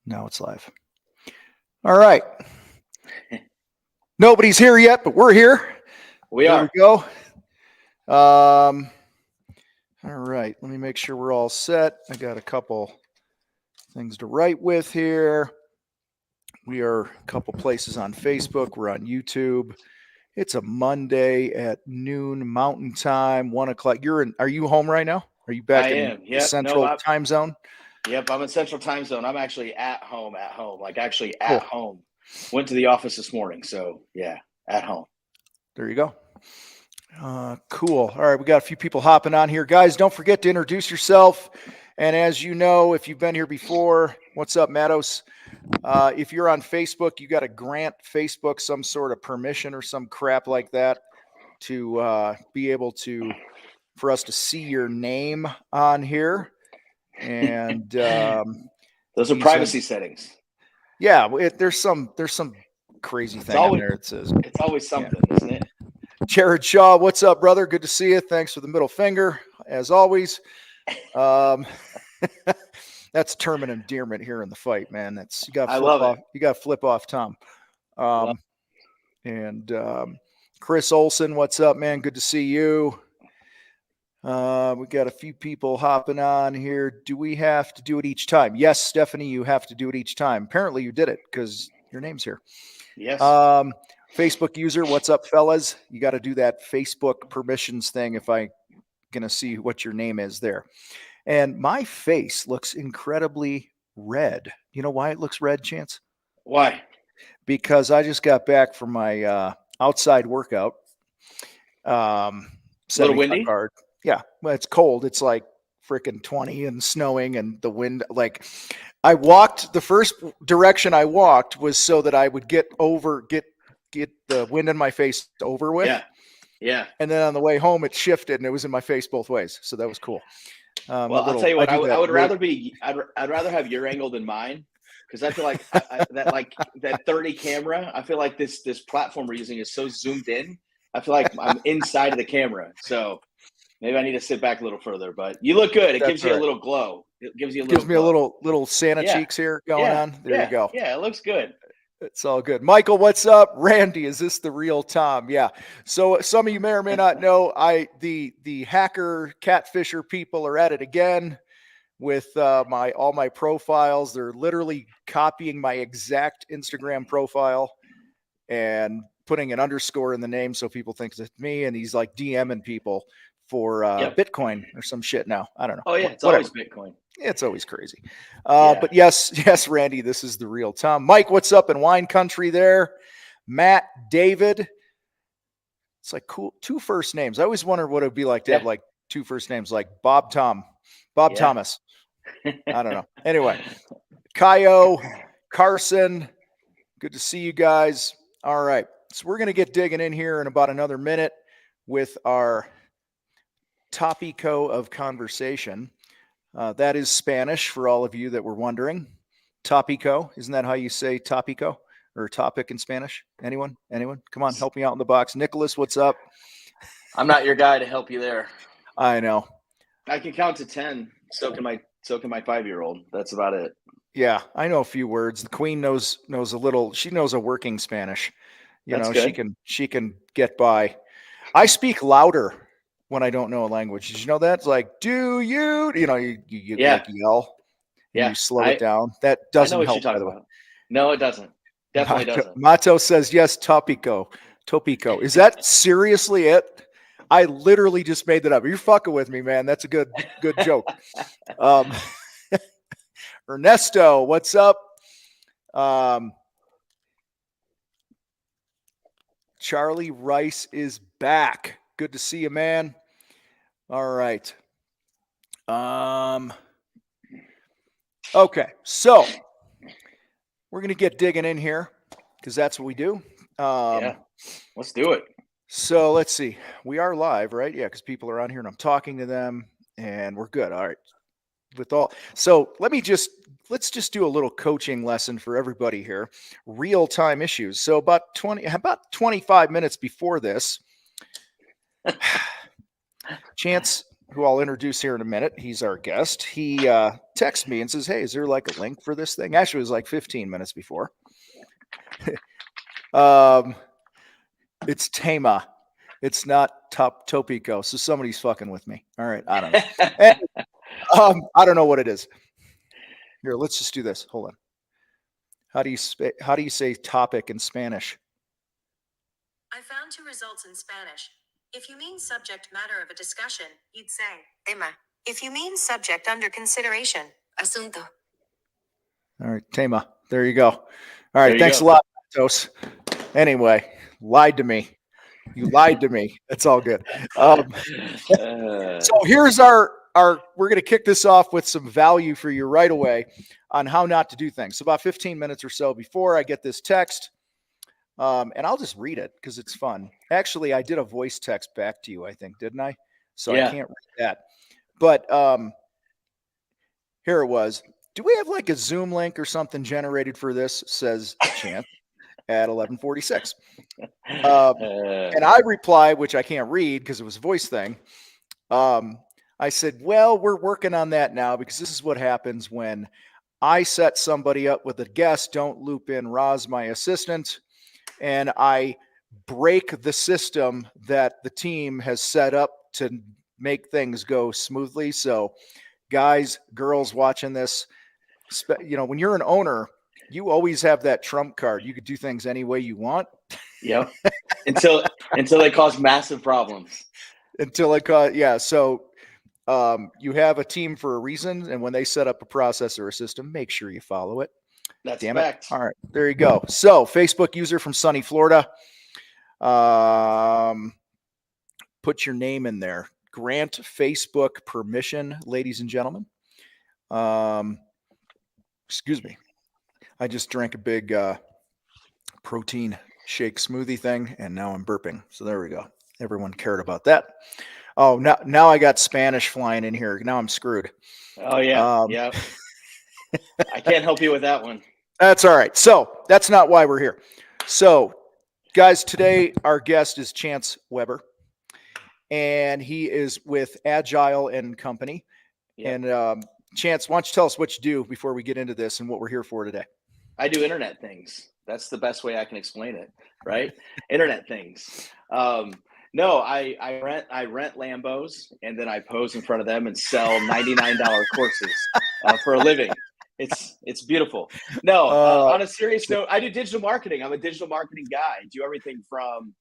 Now it's live. All right. Nobody's here yet, but we're here. We there are. we go. All right. Let me make sure we're all set. I got a couple things to write with here. We are a couple places on Facebook. We're on YouTube. It's a Monday at noon Mountain Time, 1 o'clock. Are you home right now? Are you back in the Central Time Zone? Yep, I'm in Central Time Zone. I'm actually at home, like actually Cool. at home. Went to the office this morning, so yeah, at home. There you go. Cool. All right, we got a few people hopping on here. Guys, don't forget to introduce yourself. And as you know, if you've been here before, what's up, Matos? If you're on Facebook, you got to grant Facebook some sort of permission or some crap like that to be able for us to see your name on here. And those are privacy settings. Yeah, there's some crazy thing on there. It says it's always something, isn't it? Jared Shaw, what's up, brother? Good to see you. Thanks for the middle finger, as always. That's term and endearment here in the fight, man. That's you got to flip off Tom. And Chris Olson, what's up, man? Good to see you. We got a few people hopping on here. Do we have to do it each time? Yes, Stephanie, you have to do it each time. Apparently you did it because your name's here. Yes. Facebook user, what's up, fellas? You got to do that Facebook permissions thing if I'm going to see what your name is there. And my face looks incredibly red. You know why it looks red, Chance? Why? Because I just got back from my outside workout. A little windy? Hard. Yeah, well, it's cold. It's like freaking 20 and snowing and the wind. Like I walked, the first direction I walked was so that I would get the wind in my face over with. Yeah. And then on the way home, it shifted and it was in my face both ways. So that was cool. Well, I'll tell you what, I would rather I'd rather have your angle than mine. Because I feel like that 30 camera, I feel like this platform we're using is so zoomed in. I feel like I'm inside of the camera. So maybe I need to sit back a little further, but you look good. It gives you a little glow. It gives you a little Santa cheeks here going on. There you go. Yeah, it looks good. It's all good. Michael, what's up? Randy, is this the real Tom? Yeah. So some of you may or may not know, the hacker catfisher people are at it again with all my profiles. They're literally copying my exact Instagram profile and putting an underscore in the name so people think it's me, and he's like DMing people for Bitcoin or some shit now. I don't know. Oh, yeah, it's always Bitcoin. It's always crazy. But yes, Randy, this is the real Tom. Mike, what's up in wine country there? Matt, David. It's like cool. 2 first names. I always wondered what it would be like to have like 2 first names, like Bob Thomas. I don't know. Anyway, Kaio, Carson, good to see you guys. All right. So we're going to get digging in here in about another minute with our topico of conversation. That is Spanish for all of you that were wondering. Topico. Isn't that how you say topico or topic in Spanish? Anyone? Come on, help me out in the box. Nicholas, what's up? I'm not your guy to help you there. I know. I can count to 10. So can my 5-year-old. That's about it. Yeah, I know a few words. The Queen knows a little. She knows a working Spanish. That's good. She can get by. I speak louder when I don't know a language. Did you know that? It's like, do you? You like yell. Yeah. You slow it down. That doesn't help, by the way. No, it doesn't. Definitely doesn't. Mato says yes. Topico. Is that seriously it? I literally just made that up. You're fucking with me, man. That's a good joke. Ernesto, what's up? Charlie Rice is back. Good to see you, man. All right. Okay, so we're going to get digging in here because that's what we do. Let's do it. So let's see. We are live, right? Yeah, because people are on here and I'm talking to them and we're good. All right. So let's just do a little coaching lesson for everybody here. Real-time issues. So about 25 minutes before this, Chance, who I'll introduce here in a minute, he's our guest. He texts me and says, "Hey, is there like a link for this thing?" Actually, it was like 15 minutes before. It's Tama. It's not Topico. So somebody's fucking with me. All right, I don't know. And, I don't know what it is. Here, let's just do this. Hold on. How do you say topic in Spanish? I found 2 results in Spanish. If you mean subject matter of a discussion, you'd say tema. If you mean subject under consideration, asunto. All right, Tema. There you go. All right, thanks a lot, Tos. Anyway, lied to me. You lied to me. It's all good. So here's our we're going to kick this off with some value for you right away on how not to do things. So about 15 minutes or so before I get this text, and I'll just read it because it's fun. Actually, I did a voice text back to you, I think, didn't I? So I can't read that. But here it was. Do we have like a Zoom link or something generated for this? Says Chance at 11:46. And I reply, which I can't read because it was a voice thing. I said, well, we're working on that now because this is what happens when I set somebody up with a guest, don't loop in Roz, my assistant, and I break the system that the team has set up to make things go smoothly. So guys, girls watching this, when you're an owner, you always have that trump card. You could do things any way you want. Yep. Until they cause massive problems. So you have a team for a reason, and when they set up a process or a system, make sure you follow it. That's Damn fact. It. All right, there you go. So Facebook user from sunny Florida. Put your name in there. Grant Facebook permission, ladies and gentlemen. Excuse me. I just drank a big protein shake smoothie thing, and now I'm burping. So there we go. Everyone cared about that. Oh, now I got Spanish flying in here. Now I'm screwed. Oh, yeah. Yeah. I can't help you with that one. That's all right. So that's not why we're here. So, guys, today our guest is Chance Weber, and he is with Agile and Company. Yep. And Chance, why don't you tell us what you do before we get into this and what we're here for today? I do internet things. That's the best way I can explain it, right? Internet things. No, I rent Lambos, and then I pose in front of them and sell $99 courses for a living. It's beautiful. No, on a serious note, I do digital marketing. I'm a digital marketing guy. I do everything from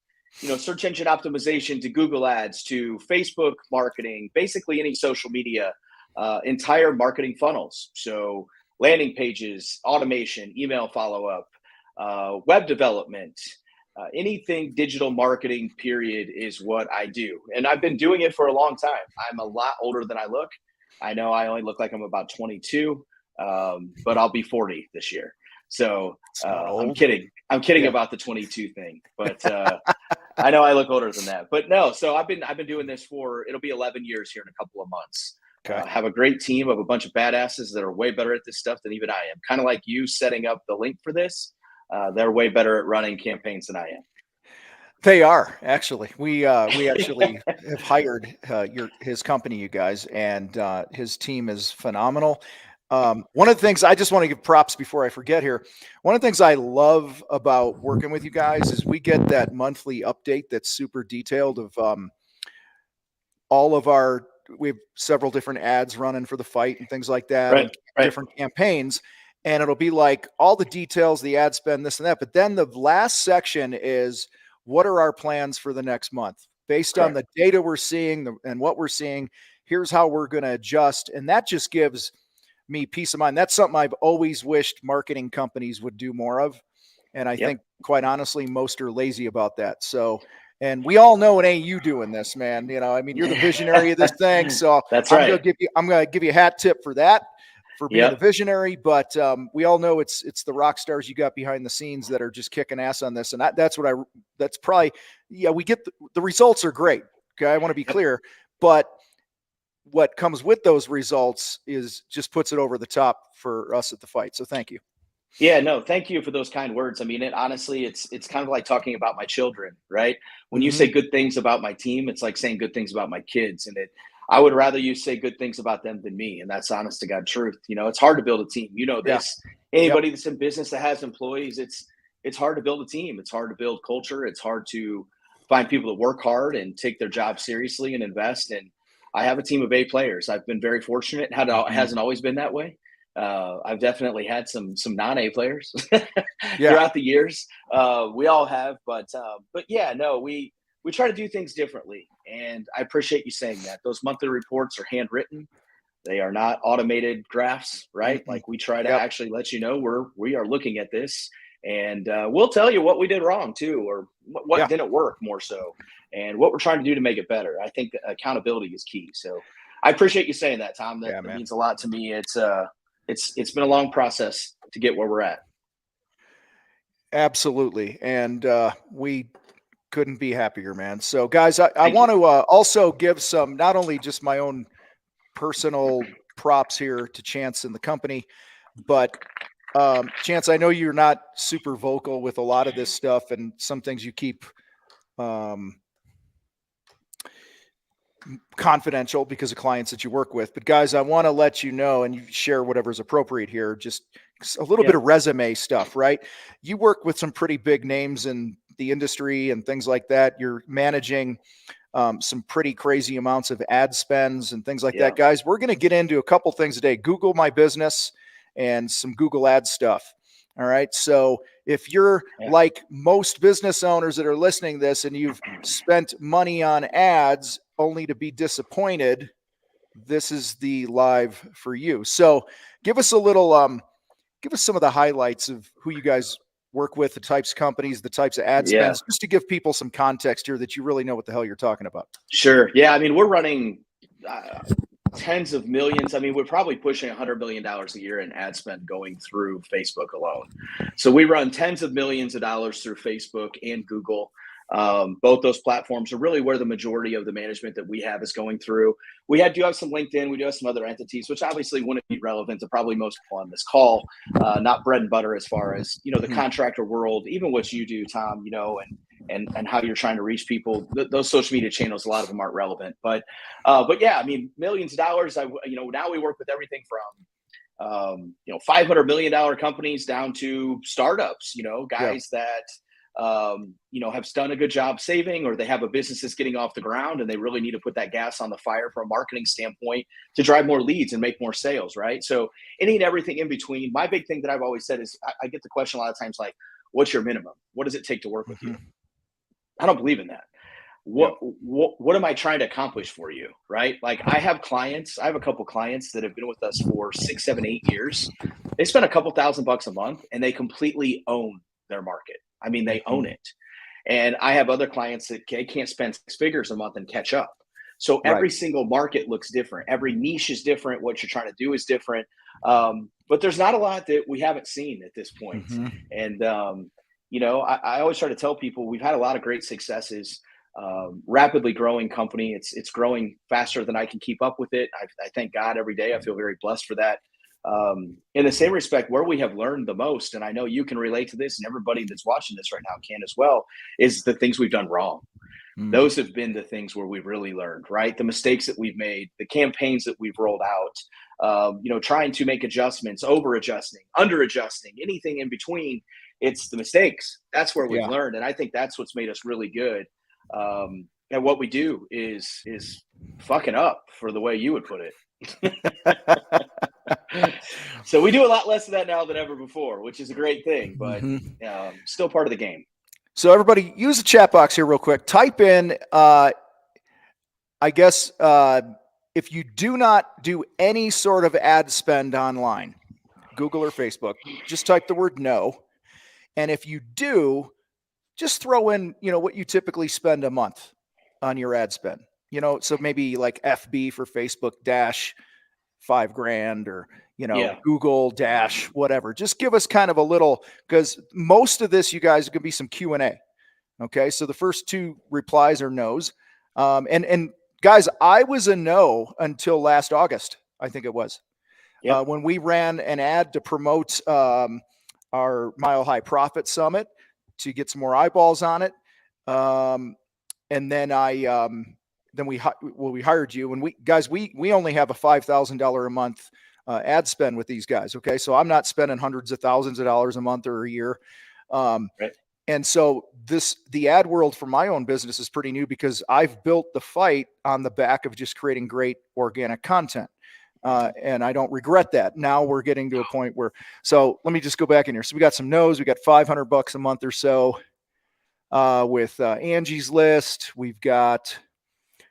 search engine optimization to Google ads to Facebook marketing, basically any social media, entire marketing funnels. So landing pages, automation, email follow-up, web development, anything digital marketing period is what I do. And I've been doing it for a long time. I'm a lot older than I look. I know I only look like I'm about 22, but I'll be 40 this year. So I'm kidding. I'm kidding about the 22 thing, but I know I look older than that. But no, so I've been doing this it'll be 11 years here in a couple of months. Okay. Have a great team of a bunch of badasses that are way better at this stuff than even I am. Kind of like you setting up the link for this. They're way better at running campaigns than I am. They are, actually. We actually have hired his company, you guys, and his team is phenomenal. One of the things I just want to give props before I forget here. One of the things I love about working with you guys is we get that monthly update that's super detailed of all of we have several different ads running for the fight and things like that, right. Different campaigns. And it'll be like all the details, the ad spend, this and that. But then the last section is what are our plans for the next month? Based on the data we're seeing and what we're seeing, here's how we're going to adjust. And that just gives me peace of mind. That's something I've always wished marketing companies would do more of. And I think, quite honestly, most are lazy about that. So, and we all know it ain't you doing this, man. You're the visionary of this thing. So that's right. I'm going to give you a hat tip for that. For being a visionary, but we all know it's the rock stars you got behind the scenes that are just kicking ass on this, and that's probably we get the results are great. Okay, I want to be clear, but what comes with those results is just puts it over the top for us at the fight. So thank you. Yeah, no, thank you for those kind words. I mean, honestly, it's kind of like talking about my children, right? When you say good things about my team, it's like saying good things about my kids, and I would rather you say good things about them than me. And that's honest to God truth. It's hard to build a team. This. Anybody that's in business that has employees, it's hard to build a team. It's hard to build culture. It's hard to find people that work hard and take their job seriously and invest. And I have a team of 8 players. I've been very fortunate. It hasn't always been that way. I've definitely had some non-A players throughout the years. We all have, but yeah, no, we try to do things differently. And I appreciate you saying that. Those monthly reports are handwritten. They are not automated graphs, right? Mm-hmm. Like we try to actually let you know we are looking at this, and we'll tell you what we did wrong too, or what didn't work more so, and what we're trying to do to make it better. I think accountability is key. So I appreciate you saying that, Tom. That means a lot to me. It's been a long process to get where we're at. Absolutely. And we couldn't be happier, man. So guys, I want to also give some, not only just my own personal props here to Chance and the company, but Chance, I know you're not super vocal with a lot of this stuff, and some things you keep confidential because of clients that you work with. But guys, I want to let you know, and you share whatever's appropriate here, just a little bit of resume stuff, right? You work with some pretty big names in the industry and things like that. You're managing some pretty crazy amounts of ad spends and things like that. Guys, we're going to get into a couple things today. Google My Business and some Google Ad stuff. All right. So if you're like most business owners that are listening to this and you've spent money on ads only to be disappointed, this is the live for you. So give us a little, give us some of the highlights of who you guys work with, the types of companies, the types of ad spends, just to give people some context here that you really know what the hell you're talking about. Sure. Yeah. I mean, we're running tens of millions. I mean, we're probably pushing $100 million a year in ad spend going through Facebook alone. So we run tens of millions of dollars through Facebook and Google. Both those platforms are really where the majority of the management that we have is going through. We do have some LinkedIn. We do have some other entities, which obviously wouldn't be relevant to probably most people on this call. Not bread and butter as far as, the contractor world, even what you do, Tom, and how you're trying to reach people. Those social media channels, a lot of them aren't relevant. But yeah, I mean, millions of dollars. Now we work with everything from $500 million companies down to startups. Guys that have done a good job saving, or they have a business that's getting off the ground and they really need to put that gas on the fire from a marketing standpoint to drive more leads and make more sales, right? So any and everything in between. My big thing that I've always said is I get the question a lot of times, like, what's your minimum? What does it take to work with you? I don't believe in that. What am I trying to accomplish for you, right? Like I have a couple clients that have been with us for 6, 7, 8 years. They spend a couple $1,000 a month and they completely own their market. I mean, they own it. And I have other clients that can't spend 6 figures a month and catch up. So every single market looks different. Every niche is different. What you're trying to do is different. But there's not a lot that we haven't seen at this point. And, I always try to tell people we've had a lot of great successes, rapidly growing company. It's growing faster than I can keep up with it. I thank God every day. I feel very blessed for that. In the same respect, where we have learned the most, and I know you can relate to this and everybody that's watching this right now can as well, is the things we've done wrong. Those have been the things where we've really learned, right? The mistakes that we've made, the campaigns that we've rolled out, trying to make adjustments, over adjusting, under adjusting, anything in between. It's the mistakes. That's where we've learned. And I think that's what's made us really good. And what we do is fucking up, for the way you would put it. So we do a lot less of that now than ever before, which is a great thing, but still part of the game. So everybody, use the chat box here real quick. Type in, I guess, if you do not do any sort of ad spend online, Google or Facebook, just type the word no. And if you do, just throw in, what you typically spend a month on your ad spend. So maybe like FB for Facebook dash $5,000, or Google dash whatever. Just give us kind of a little, because most of this, you guys, are going to be some Q&A. Okay, so the first 2 replies are no's, and guys, I was a no until last August, I think it was, when we ran an ad to promote our Mile High Profit Summit to get some more eyeballs on it, and then I then we hired you, and we only have a $5,000 a month ad spend with these guys. Okay. So I'm not spending hundreds of thousands of dollars a month or a year. Right. And so the ad world for my own business is pretty new because I've built the fight on the back of just creating great organic content. And I don't regret that. Now we're getting to a point where, so let me just go back in here. So we got some no's, we got $500 a month or so, with, Angie's List. We've got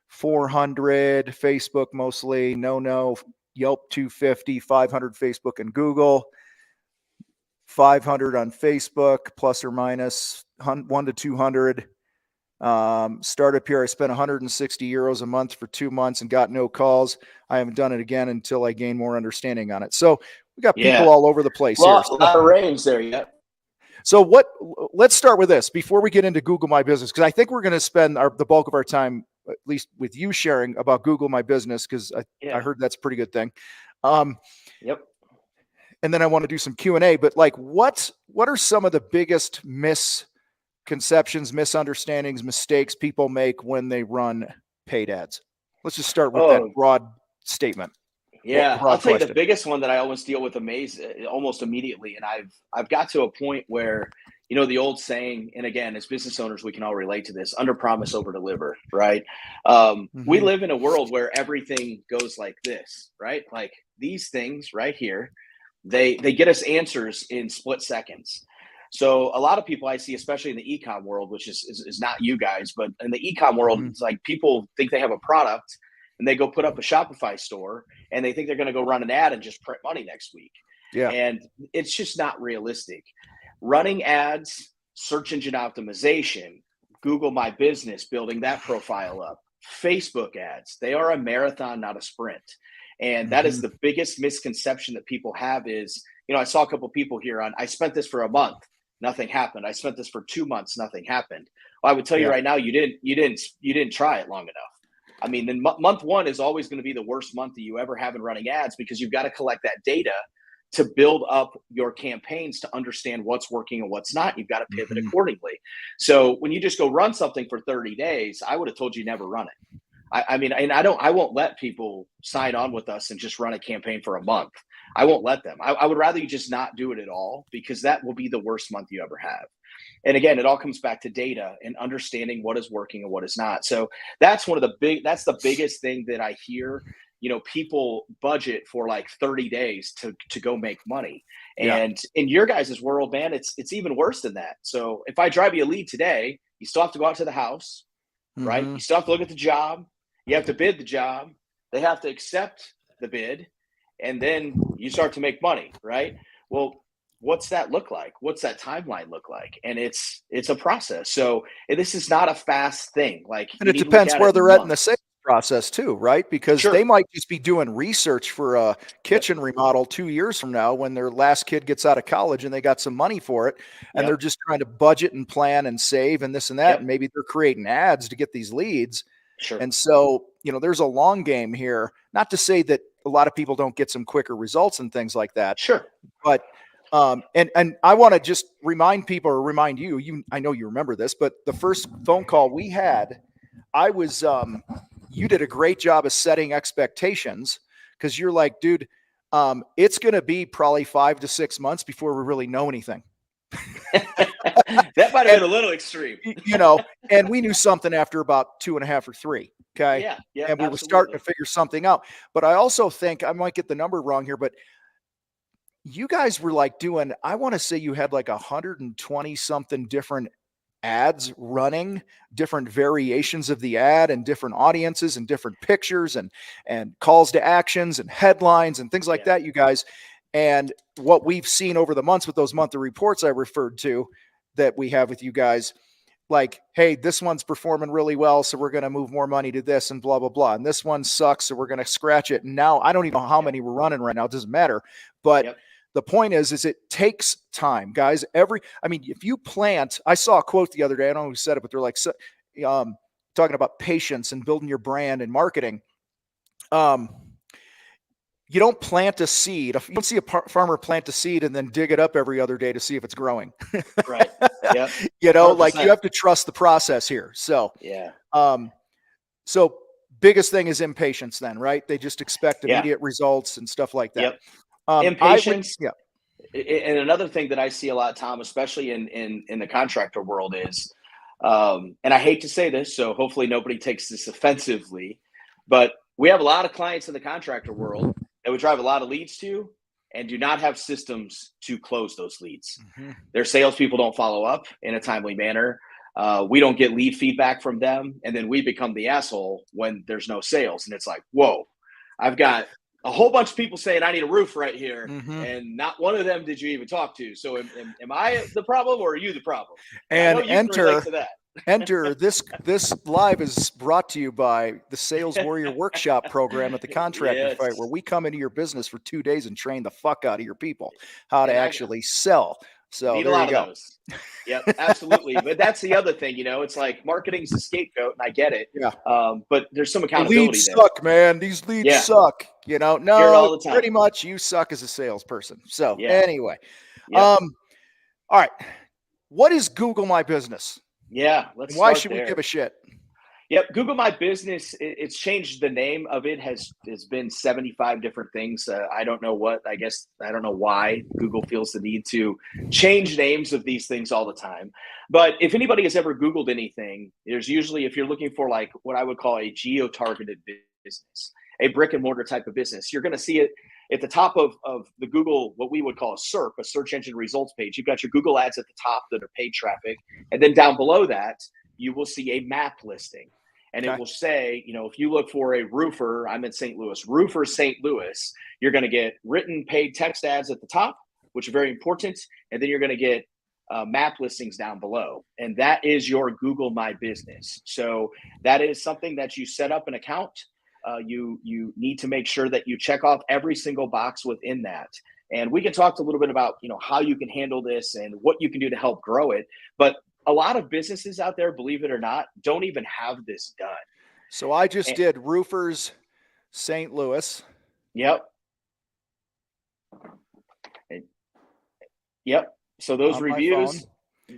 400 Facebook, mostly no, Yelp 250, 500 Facebook and Google, 500 on Facebook, plus or minus 1 to 200. Startup here, I spent 160 euros a month for 2 months and got no calls. I haven't done it again until I gain more understanding on it. So we got people all over the place here. A lot of range there. Yeah. So let's start with this before we get into Google My Business, because I think we're going to spend the bulk of our time, at least with you, sharing about Google My Business, because I heard that's a pretty good thing. Yep. And then I want to do some Q&A, but like, what are some of the biggest misconceptions, misunderstandings, mistakes people make when they run paid ads? Let's just start with that broad statement. Yeah, I'll tell you the biggest one that I always deal with almost immediately. And I've got to a point where, the old saying, and again, as business owners, we can all relate to this: under promise, over deliver, right? We live in a world where everything goes like this, right? Like these things right here, they get us answers in split seconds. So a lot of people I see, especially in the e-com world, which is not you guys, but in the e-com world, it's like people think they have a product and they go put up a Shopify store and they think they're going to go run an ad and just print money next week. Yeah. And it's just not realistic. Running ads, search engine optimization, Google My Business, building that profile up, Facebook ads, they are a marathon, not a sprint. And that is the biggest misconception that people have is, I saw a couple of people here I spent this for a month, nothing happened. I spent this for 2 months, nothing happened. Well, I would tell you right now, you didn't try it long enough. I mean, then month one is always going to be the worst month that you ever have in running ads, because you've got to collect that data to build up your campaigns to understand what's working and what's not. You've got to pivot accordingly. So when you just go run something for 30 days, I would have told you never run it. I won't let people sign on with us and just run a campaign for a month. I won't let them. I would rather you just not do it at all, because that will be the worst month you ever have. And again, it all comes back to data and understanding what is working and what is not. So that's that's the biggest thing that I hear. People budget for like 30 days to go make money. And in your guys' world, man, it's even worse than that. So if I drive you a lead today, you still have to go out to the house, right? You still have to look at the job. You have to bid the job. They have to accept the bid. And then you start to make money, right? Well, what's that look like? What's that timeline look like? And it's a process. So this is not a fast thing. And it depends where they're at in the sales process too, right? Because they might just be doing research for a kitchen remodel 2 years from now when their last kid gets out of college and they got some money for it. And they're just trying to budget and plan and save and this and that. And maybe they're creating ads to get these leads. Sure. And so, there's a long game here. Not to say that a lot of people don't get some quicker results and things like that. Sure. But and I want to just remind people, or remind you, I know you remember this, but the first phone call we had, you did a great job of setting expectations, because you're like, dude, it's going to be probably 5 to 6 months before we really know anything. That might have been a little extreme, and we knew something after about 2.5 or 3. Okay. Yeah. And we were starting to figure something out. But I also think, I might get the number wrong here, but you guys were like doing, I want to say you had like 120 something different ads running, different variations of the ad and different audiences and different pictures and calls to actions and headlines and things like that, you guys. And what we've seen over the months with those monthly reports I referred to that we have with you guys, like, hey, this one's performing really well, so we're going to move more money to this and blah, blah, blah. And this one sucks, so we're going to scratch it. And now I don't even know how many we're running right now. It doesn't matter. But the point is it takes time, guys. If you plant, I saw a quote the other day, I don't know who said it, but they're like, talking about patience and building your brand and marketing. You don't plant a seed. You don't see a farmer plant a seed and then dig it up every other day to see if it's growing. Right. Yeah. Like you have to trust the process here. So, biggest thing is impatience then, right? They just expect immediate results and stuff like that. Yep. Impatience. And another thing that I see a lot, Tom, especially in the contractor world is, and I hate to say this, so hopefully nobody takes this offensively, but we have a lot of clients in the contractor world that we drive a lot of leads to and do not have systems to close those leads. Mm-hmm. Their salespeople don't follow up in a timely manner. We don't get lead feedback from them. And then we become the asshole when there's no sales. And it's like, whoa, I've got a whole bunch of people saying I need a roof right here. Mm-hmm. And not one of them did you even talk to. So am I the problem or are you the problem? And enter this live is brought to you by the Sales Warrior Workshop program at the Contractor Fight, where we come into your business for 2 days and train the fuck out of your people how to actually sell. So need there a lot you go. Of those. Yep, absolutely. But that's the other thing, it's like marketing's a scapegoat, and I get it. Yeah. But there's some accountability. The leads suck, man. These leads suck. No, all the time. Pretty much you suck as a salesperson. So anyway, all right. What is Google My Business? Yeah, why should we give a shit? Yep, Google My Business, it's changed. The name of it has been 75 different things. I don't know I don't know why Google feels the need to change names of these things all the time. But if anybody has ever Googled anything, there's usually, if you're looking for like what I would call a geo-targeted business, a brick and mortar type of business, you're going to see it at the top of the Google, what we would call a SERP, a search engine results page. You've got your Google ads at the top that are paid traffic. And then down below that, you will see a map listing. And it will say, if you look for a roofer, I'm in St. Louis, roofer St. Louis, you're going to get written paid text ads at the top, which are very important. And then you're going to get map listings down below. And that is your Google My Business. So that is something that you set up an account. You need to make sure that you check off every single box within that. And we can talk a little bit about, how you can handle this and what you can do to help grow it. But a lot of businesses out there, believe it or not, don't even have this done. So I just did roofers St. Louis. Yep. Yep. So those reviews,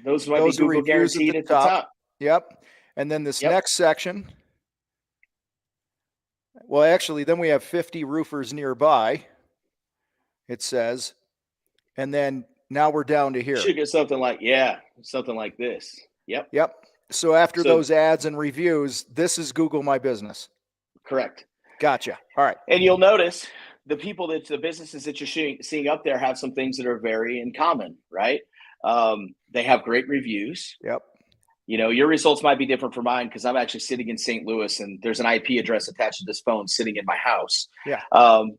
those might be Google guaranteed at the top. Yep. And then this next section. Well, actually, then we have 50 roofers nearby, it says. And then now we're down to here. Should get something like this. Yep. So after those ads and reviews, this is Google My Business. Correct. Gotcha. All right. And you'll notice the businesses that you're seeing up there have some things that are very in common, right? They have great reviews. Yep. Your results might be different from mine because I'm actually sitting in St. Louis and there's an IP address attached to this phone sitting in my house. Yeah.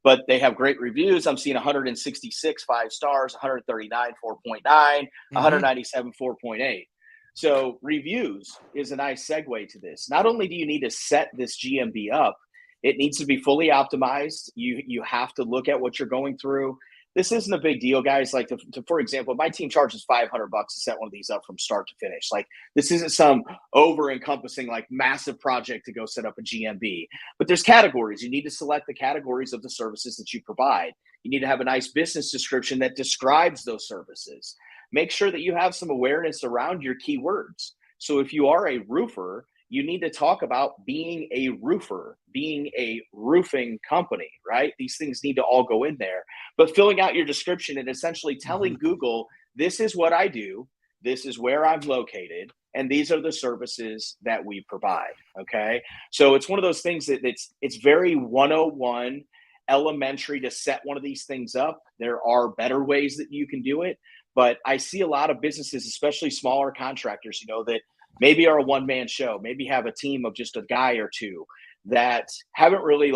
But they have great reviews. I'm seeing 166 5 stars, 139 4.9, 197 4.8. So reviews is a nice segue to this. Not only do you need to set this GMB up, it needs to be fully optimized. You have to look at what you're going through. This isn't a big deal, guys. Like, for example, my team charges $500 to set one of these up from start to finish. Like, this isn't some over-encompassing, like, massive project to go set up a GMB. But there's categories. You need to select the categories of the services that you provide. You need to have a nice business description that describes those services. Make sure that you have some awareness around your keywords. So if you are a roofer, you need to talk about being a roofer, being a roofing company, right? These things need to all go in there. But filling out your description and essentially telling Google, this is what I do, this is where I'm located, and these are the services that we provide, okay? So it's one of those things that it's very 101, elementary to set one of these things up. There are better ways that you can do it, but I see a lot of businesses, especially smaller contractors, that maybe are a one-man show, maybe have a team of just a guy or two that haven't really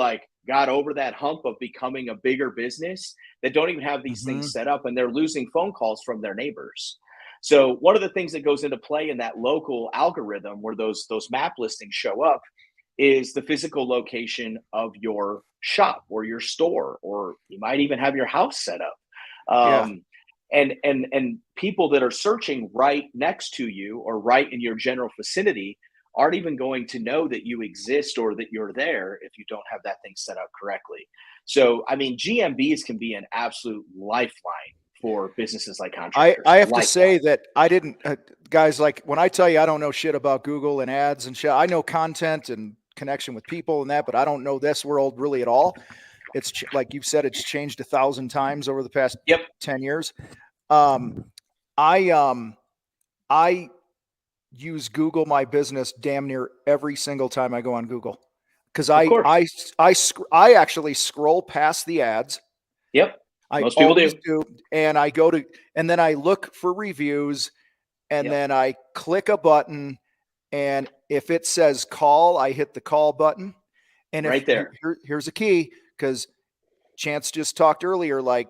got over that hump of becoming a bigger business, that don't even have these things set up, and they're losing phone calls from their neighbors. So one of the things that goes into play in that local algorithm where those map listings show up is the physical location of your shop or your store, or you might even have your house set up. And people that are searching right next to you or right in your general vicinity aren't even going to know that you exist or that you're there if you don't have that thing set up correctly. So, I mean, GMBs can be an absolute lifeline for businesses like contractors. I have to say that I didn't, guys, like when I tell you I don't know shit about Google and ads and shit, I know content and connection with people and that, but I don't know this world really at all. It's like you've said, it's changed 1,000 times over the past 10 years. I use Google My Business damn near every single time I go on Google, because I actually scroll past the ads. Most people do. And I go to, and then I look for reviews, and then I click a button, and if it says call, I hit the call button. And right there, here's a key, because Chance just talked earlier, like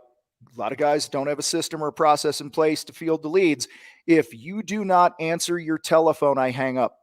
a lot of guys don't have a system or a process in place to field the leads. If you do not answer your telephone, I hang up.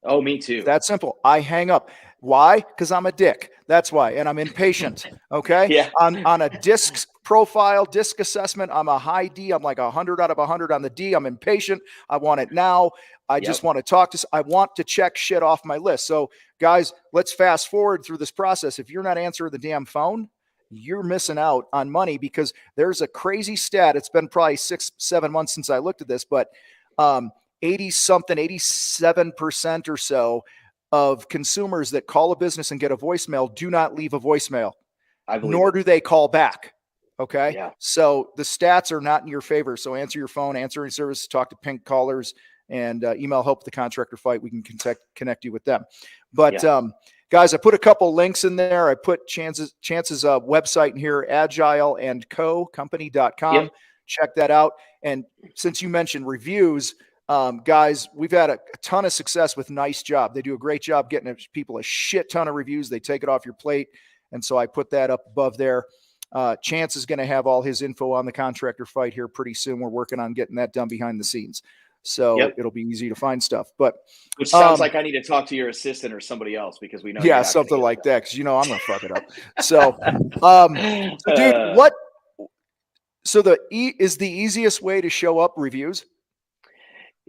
Oh, me too. That's simple. I hang up. Why? Because I'm a dick. That's why. And I'm impatient. Okay. On a disc profile, disc assessment, I'm a high D. I'm like 100 out of 100 on the D. I'm impatient. I want it now. I just want to talk to, I want to check shit off my list. So guys, let's fast forward through this process. If you're not answering the damn phone, you're missing out on money, because there's a crazy stat. It's been probably 6-7 months since I looked at this, but 87% or so of consumers that call a business and get a voicemail do not leave a voicemail, nor do they call back. Okay. Yeah. So the stats are not in your favor. So answer your phone, answering service, talk to pink callers, and email help the contractor fight. We can connect you with them. But guys, I put a couple links in there. I put Chance's website in here, agileandcocompany.com. Check that out. And since you mentioned reviews, guys, we've had a ton of success with Nice Job. They do a great job getting people a shit ton of reviews. They take it off your plate. And so I put that up above there. Chance is going to have all his info on the contractor fight here pretty soon. We're working on getting that done behind the scenes. So it'll be easy to find stuff. But which sounds like I need to talk to your assistant or somebody else, because we know. Yeah, something like that. Because I'm going to fuck it up. So, dude, so is the easiest way to show up reviews?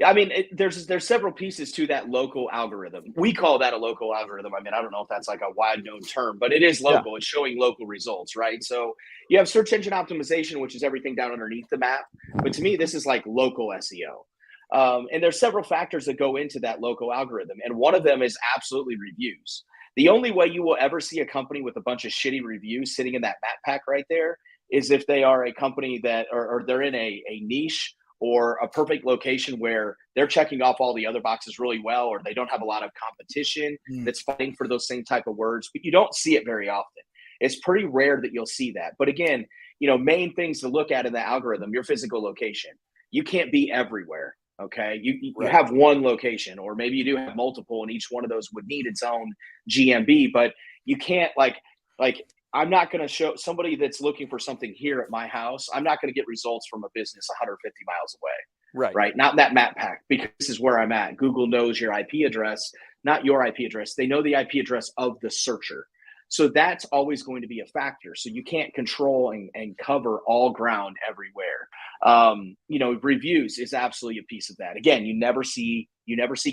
I mean, there's several pieces to that local algorithm. We call that a local algorithm. I mean, I don't know if that's like a wide known term, but it is local. It's showing local results, right? So you have search engine optimization, which is everything down underneath the map. But to me, this is like local SEO. And there's several factors that go into that local algorithm. And one of them is absolutely reviews. The only way you will ever see a company with a bunch of shitty reviews sitting in that map pack right there is if they are a company that, or they're in a niche or a perfect location where they're checking off all the other boxes really well, or they don't have a lot of competition that's fighting for those same type of words. But you don't see it very often. It's pretty rare that you'll see that. But again, main things to look at in the algorithm, your physical location. You can't be everywhere. Okay. You have one location, or maybe you do have multiple, and each one of those would need its own GMB, but you can't like I'm not going to show somebody that's looking for something here at my house. I'm not going to get results from a business 150 miles away. Right. Not in that map pack, because this is where I'm at. Google knows your IP address, not your IP address. They know the IP address of the searcher. So that's always going to be a factor. So you can't control and cover all ground everywhere. Reviews is absolutely a piece of that. Again, you never see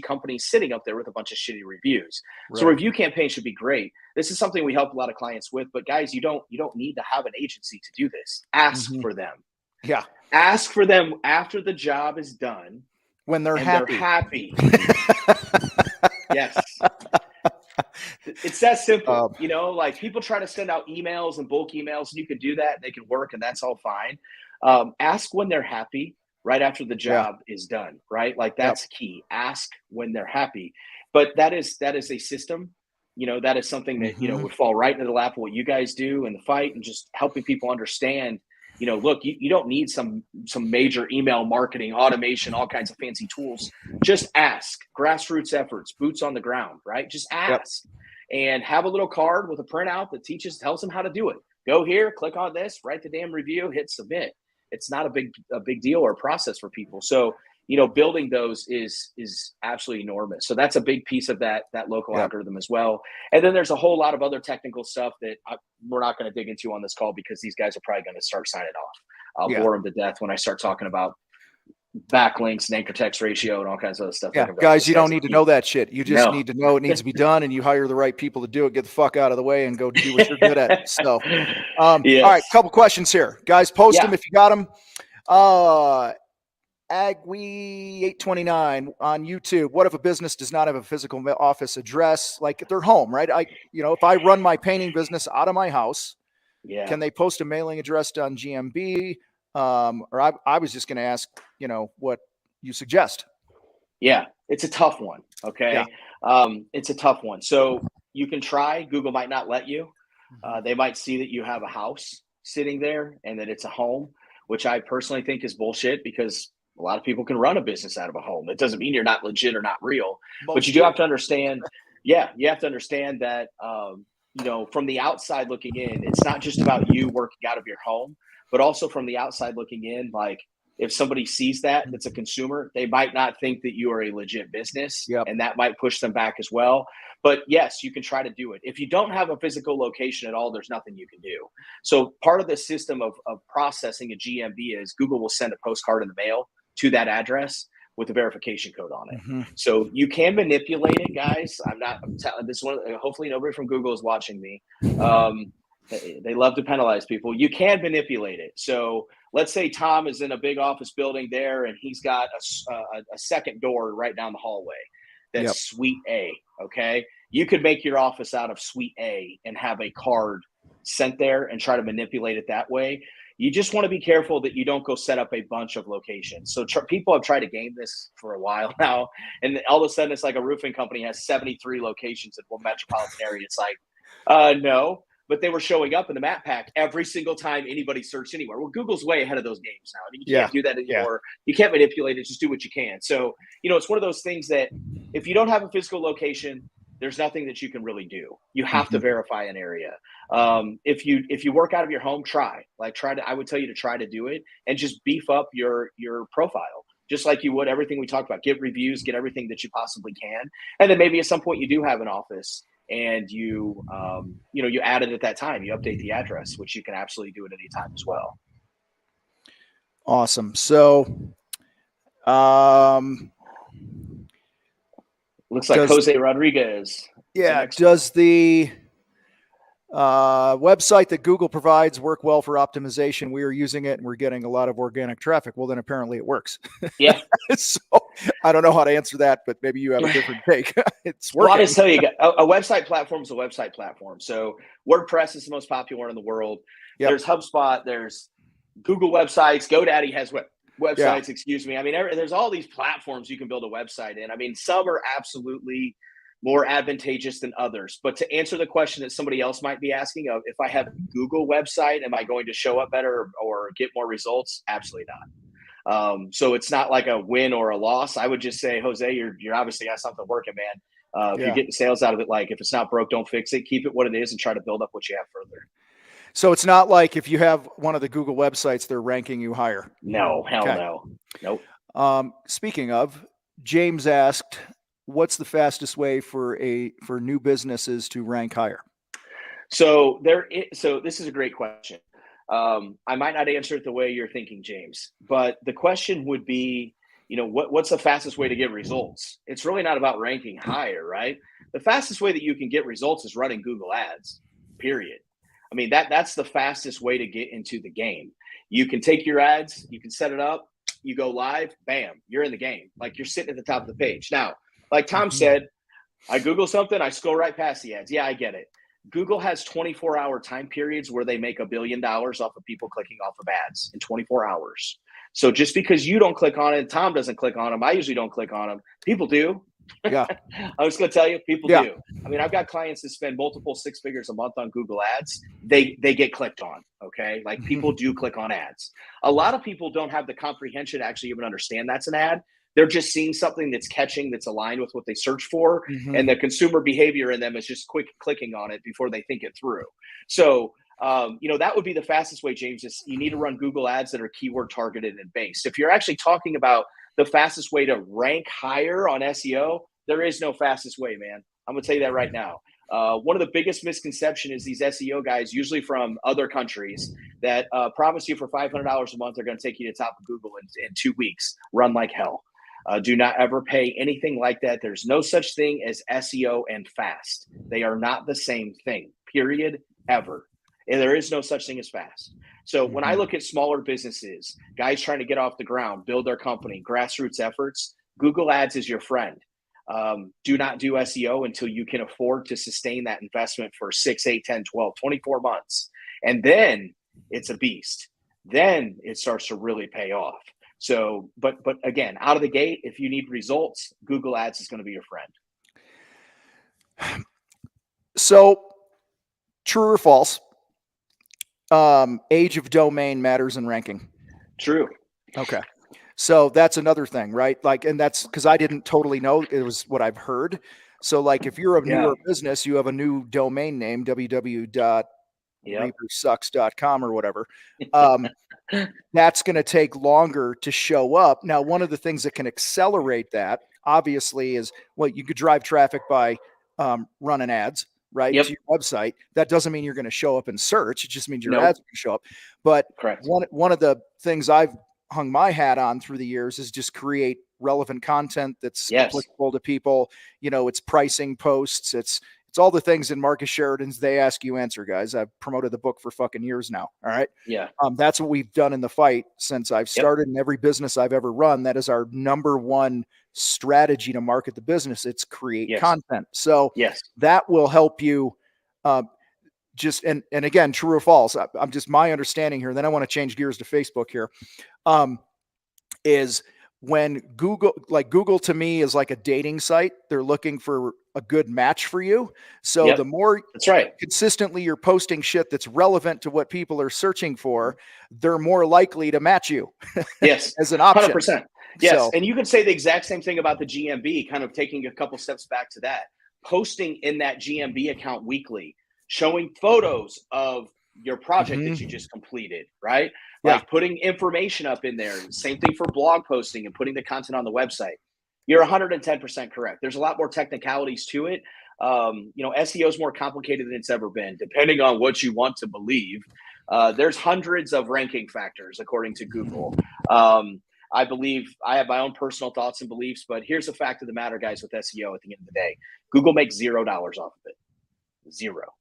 companies sitting up there with a bunch of shitty reviews. So review campaign should be great. This is something we help a lot of clients with, but guys, you don't need to have an agency to do this. Ask for them. Yeah. Ask for them after the job is done. When they're happy. They're happy. Yes. It's that simple. Like people try to send out emails and bulk emails, and you can do that. They can work, and that's all fine. Ask when they're happy right after the job is done, right? Like that's key. Ask when they're happy. But that is a system, that is something that, would fall right into the lap of what you guys do in the fight, and just helping people understand, look, you don't need some major email marketing, automation, all kinds of fancy tools. Just ask. Grassroots efforts, boots on the ground, right? Just ask. And have a little card with a printout that tells them how to do it. Go here, click on this, write the damn review, hit submit. It's not a big deal or process for people. So, building those is absolutely enormous. So that's a big piece of that local algorithm as well. And then there's a whole lot of other technical stuff that we're not going to dig into on this call, because these guys are probably going to start signing off. I'll bore them to death when I start talking about backlinks and anchor text ratio and all kinds of other stuff. Yeah, guys, you don't need to know that shit. You just need to know it needs to be done, and you hire the right people to do it. Get the fuck out of the way and go do what you're good at. So, all right, couple questions here, guys. Post them if you got them. Agui829 on YouTube. What if a business does not have a physical office address, like their home, right? If I run my painting business out of my house, can they post a mailing address on GMB? Or I was just going to ask, what you suggest. Yeah, it's a tough one. Okay. Yeah. It's a tough one. So you can try. Google might not let you. They might see that you have a house sitting there and that it's a home, which I personally think is bullshit, because a lot of people can run a business out of a home. It doesn't mean you're not legit or not real, but you do have to understand. Yeah, you have to understand that, from the outside looking in, it's not just about you working out of your home, but also from the outside looking in, like, if somebody sees that's a consumer, they might not think that you are a legit business, and that might push them back as well. But yes, you can try to do it. If you don't have a physical location at all, there's nothing you can do. So part of the system of processing a GMB is Google will send a postcard in the mail to that address with a verification code on it. So you can manipulate it, guys. I'm telling this one. Hopefully nobody from Google is watching me. They love to penalize people. You can manipulate it. So let's say Tom is in a big office building there, and he's got a second door right down the hallway. That's Suite A. Okay. You could make your office out of Suite A and have a card sent there and try to manipulate it that way. You just want to be careful that you don't go set up a bunch of locations. So people have tried to game this for a while now, and all of a sudden it's like a roofing company has 73 locations in one metropolitan area. It's like, no. But they were showing up in the map pack every single time anybody searched anywhere. Well, Google's way ahead of those games now. I mean, you can't do that anymore. You can't manipulate it. Just do what you can. So, it's one of those things that if you don't have a physical location, there's nothing that you can really do. You have to verify an area. If you work out of your home, I would tell you to try to do it and just beef up your profile, just like you would everything we talked about. Get reviews, get everything that you possibly can. And then maybe at some point you do have an office, and you add it at that time. You update the address, which you can absolutely do at any time as well. Awesome. So, looks like Jose Rodriguez. Yeah. Does the website that Google provides work well for optimization? We are using it and we're getting a lot of organic traffic. Well, then apparently it works. Yeah. So I don't know how to answer that, but maybe you have a different take. It's working. Well, I'll just tell you, a website platform is a website platform. So WordPress is the most popular in the world. There's HubSpot. There's Google websites. GoDaddy has websites, excuse me. I mean, there's all these platforms you can build a website in. I mean, some are absolutely more advantageous than others. But to answer the question that somebody else might be asking of, if I have a Google website, am I going to show up better or get more results? Absolutely not. So it's not like a win or a loss. I would just say, Jose, you're obviously got something working, man. If you're getting sales out of it, like if it's not broke, don't fix it. Keep it what it is and try to build up what you have further. So it's not like if you have one of the Google websites, they're ranking you higher. No, hell no. Nope. Speaking of, James asked, what's the fastest way for new businesses to rank higher? So this is a great question. I might not answer it the way you're thinking, James, but the question would be, what's the fastest way to get results? It's really not about ranking higher, right? The fastest way that you can get results is running Google ads, period. I mean, that's the fastest way to get into the game. You can take your ads, you can set it up, you go live, bam, you're in the game. Like, you're sitting at the top of the page. Now, like Tom said, I Google something, I scroll right past the ads. Yeah, I get it. Google has 24-hour time periods where they make $1 billion off of people clicking off of ads in 24 hours. So just because you don't click on it, Tom doesn't click on them, I usually don't click on them. People do. Yeah. I was going to tell you, people do. I mean, I've got clients that spend multiple six figures a month on Google ads. They get clicked on. Okay. Like, people do click on ads. A lot of people don't have the comprehension to actually even understand that's an ad. They're just seeing something that's catching, that's aligned with what they search for. And the consumer behavior in them is just quick clicking on it before they think it through. So, that would be the fastest way, James, is you need to run Google ads that are keyword targeted and based. If you're actually talking about the fastest way to rank higher on SEO, there is no fastest way, man. I'm going to tell you that right now. One of the biggest misconceptions is these SEO guys, usually from other countries, that promise you for $500 a month, they're going to take you to the top of Google in 2 weeks. Run like hell. Do not ever pay anything like that. There's no such thing as SEO and fast. They are not the same thing, period, ever. And there is no such thing as fast. So when I look at smaller businesses, guys trying to get off the ground, build their company, grassroots efforts, Google Ads is your friend. Do not do SEO until you can afford to sustain that investment for 6, 8, 10, 12, 24 months. And then it's a beast. Then it starts to really pay off. So, but again, out of the gate, if you need results, Google Ads is going to be your friend. So, true or false? Age of domain matters in ranking. True. Okay. So that's another thing, right? Like, and that's because I didn't totally know. It was what I've heard. So like, if you're a newer business, you have a new domain name, www.reapersucks.com or whatever. That's going to take longer to show up. Now, one of the things that can accelerate that, obviously, is, well, you could drive traffic by running ads, right? To your website. That doesn't mean you're going to show up in search. It just means your ads can show up. But one of the things I've hung my hat on through the years is just create relevant content that's applicable to people. You know, it's pricing posts. It's all the things in Marcus Sheridan's They Ask You Answer, guys. I've promoted the book for fucking years now. All right. Yeah. That's what we've done in the fight since I've started in every business I've ever run. That is our number one strategy to market the business. It's create content. So that will help you just, and again, true or false, I'm just my understanding here. And then I want to change gears to Facebook here. Is when Google to me is like a dating site. They're looking for a good match for you. So the more consistently you're posting shit that's relevant to what people are searching for, they're more likely to match you. Yes. As an option. 100%. Yes. So, and you could say the exact same thing about the GMB, kind of taking a couple steps back to that. Posting in that GMB account weekly, showing photos of your project that you just completed, right? Like putting information up in there. Same thing for blog posting and putting the content on the website. You're 110% correct. There's a lot more technicalities to it. SEO is more complicated than it's ever been, depending on what you want to believe. There's hundreds of ranking factors, according to Google. I believe I have my own personal thoughts and beliefs, but here's the fact of the matter, guys, with SEO at the end of the day. Google makes $0 off of it. Zero.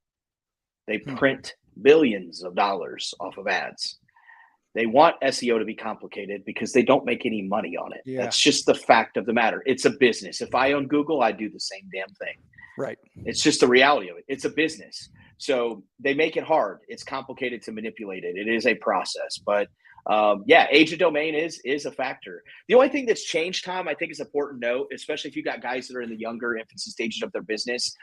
They print billions of dollars off of ads. They want SEO to be complicated because they don't make any money on it. Yeah. That's just the fact of the matter. It's a business. If I own Google, I'd do the same damn thing. Right. It's just the reality of it. It's a business. So they make it hard. It's complicated to manipulate it. It is a process. But age of domain is a factor. The only thing that's changed, Tom, I think is important to note, especially if you got guys that are in the younger infancy stages of their business.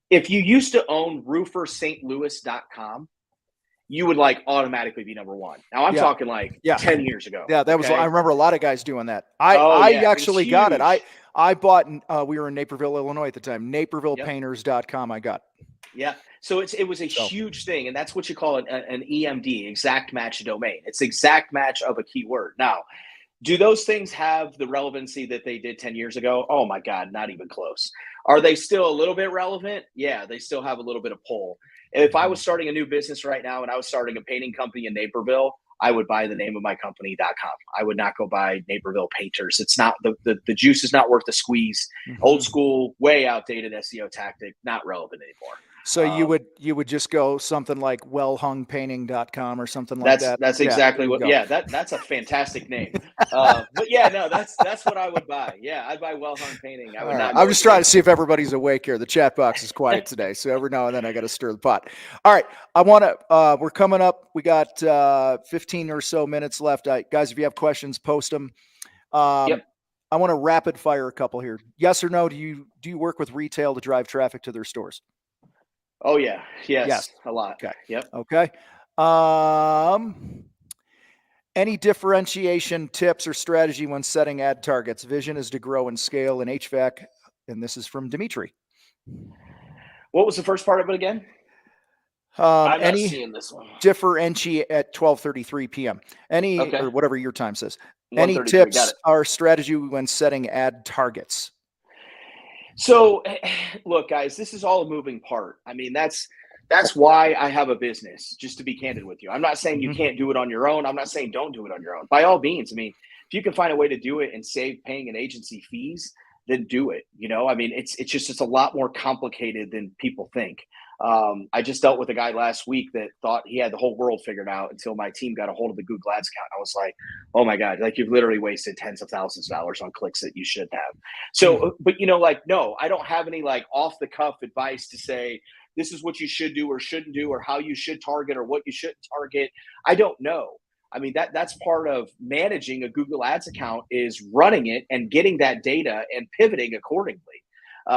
If you used to own rooferstlouis.com, you would automatically be number one. Now I'm talking 10 years ago. Yeah, that was, I remember a lot of guys doing that. I actually got it. I bought, we were in Naperville, Illinois at the time, napervillepainters.com I got. Yeah. So it was a huge thing. And that's what you call an EMD, exact match domain. It's exact match of a keyword. Now, do those things have the relevancy that they did 10 years ago? Oh my God, not even close. Are they still a little bit relevant? Yeah, they still have a little bit of pull. If I was starting a new business right now and I was starting a painting company in Naperville, I would buy the name of my company.com. I would not go buy Naperville Painters. It's not the juice is not worth the squeeze. Old school, way outdated SEO tactic, not relevant anymore. So you would just go something like wellhungpainting.com or something like that. That's exactly what. Yeah, that's a fantastic name. But that's what I would buy. Yeah, I'd buy Wellhung Painting. I would not. I'm just trying to see if everybody's awake here. The chat box is quiet today, so every now and then I got to stir the pot. All right, I want to. We're coming up. We got 15 or so minutes left. Guys, if you have questions, post them. I want to rapid fire a couple here. Yes or no? Do you work with retail to drive traffic to their stores? Oh yeah. Yes. A lot. Okay. Yep. Okay. Any differentiation tips or strategy when setting ad targets? Vision is to grow and scale in HVAC. And this is from Dimitri. What was the first part of it again? I'm not seeing this one. Differentiate at 12:33 p.m. Or whatever your time says. Any tips or strategy when setting ad targets? So, look, guys, this is all a moving part. I mean, that's why I have a business, just to be candid with you. I'm not saying you can't do it on your own. I'm not saying don't do it on your own. By all means, I mean, if you can find a way to do it and save paying an agency fees, then do it. I mean, it's a lot more complicated than people think. I just dealt with a guy last week that thought he had the whole world figured out until my team got a hold of the Google Ads account. I was like, oh my God, like you've literally wasted tens of thousands of dollars on clicks that you shouldn't have. So, but like, no, I don't have any like off the cuff advice to say, this is what you should do or shouldn't do, or how you should target or what you shouldn't target. I don't know. I mean, that's part of managing a Google Ads account, is running it and getting that data and pivoting accordingly.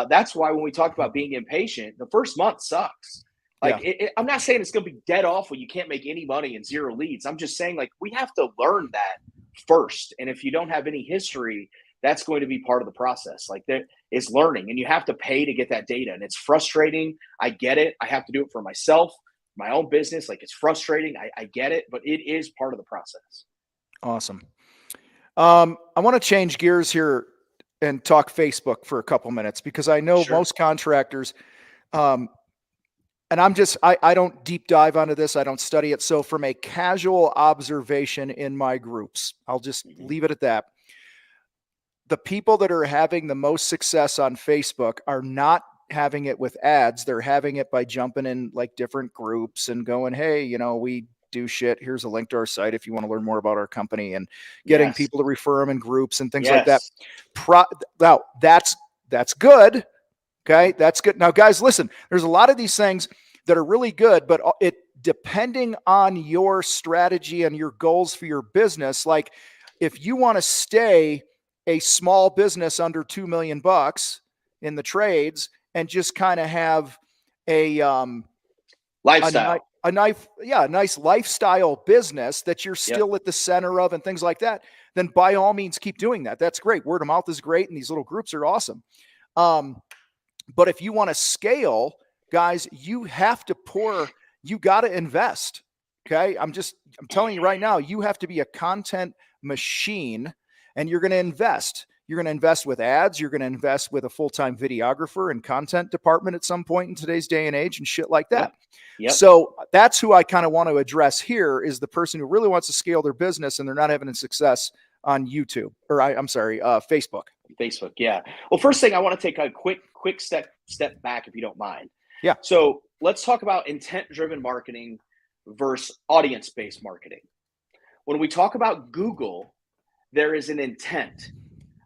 That's why when we talk about being impatient, the first month sucks. Like, I'm not saying it's going to be dead awful. You can't make any money and 0 leads. I'm just saying, like, we have to learn that first. And if you don't have any history, that's going to be part of the process. Like, there is learning, and you have to pay to get that data. And it's frustrating. I get it. I have to do it for myself, my own business. Like, it's frustrating. I get it, but it is part of the process. Awesome. I want to change gears here and talk Facebook for a couple minutes, because I know most contractors, and I don't deep dive onto this. I don't study it. So from a casual observation in my groups, I'll just leave it at that. The people that are having the most success on Facebook are not having it with ads. They're having it by jumping in like different groups and going, hey, we do shit. Here's a link to our site if you want to learn more about our company, and getting people to refer them in groups and things like that. Now that's good. Okay. That's good. Now guys, listen, there's a lot of these things that are really good, but it depending on your strategy and your goals for your business. Like, if you want to stay a small business under $2 million in the trades and just kind of have a lifestyle, a nice lifestyle business that you're still at the center of and things like that, then by all means keep doing that. That's great. Word of mouth is great. And these little groups are awesome. But if you want to scale, guys, you have to you got to invest. Okay. I'm telling you right now, you have to be a content machine, and you're going to invest. You're going to invest with ads. You're going to invest with a full-time videographer and content department at some point in today's day and age and shit like that. Yep. So that's who I kind of want to address here, is the person who really wants to scale their business and they're not having a success on YouTube, or Facebook. Facebook. Yeah. Well, first thing, I want to take a quick step back, if you don't mind. Yeah. So let's talk about intent-driven marketing versus audience-based marketing. When we talk about Google, there is an intent.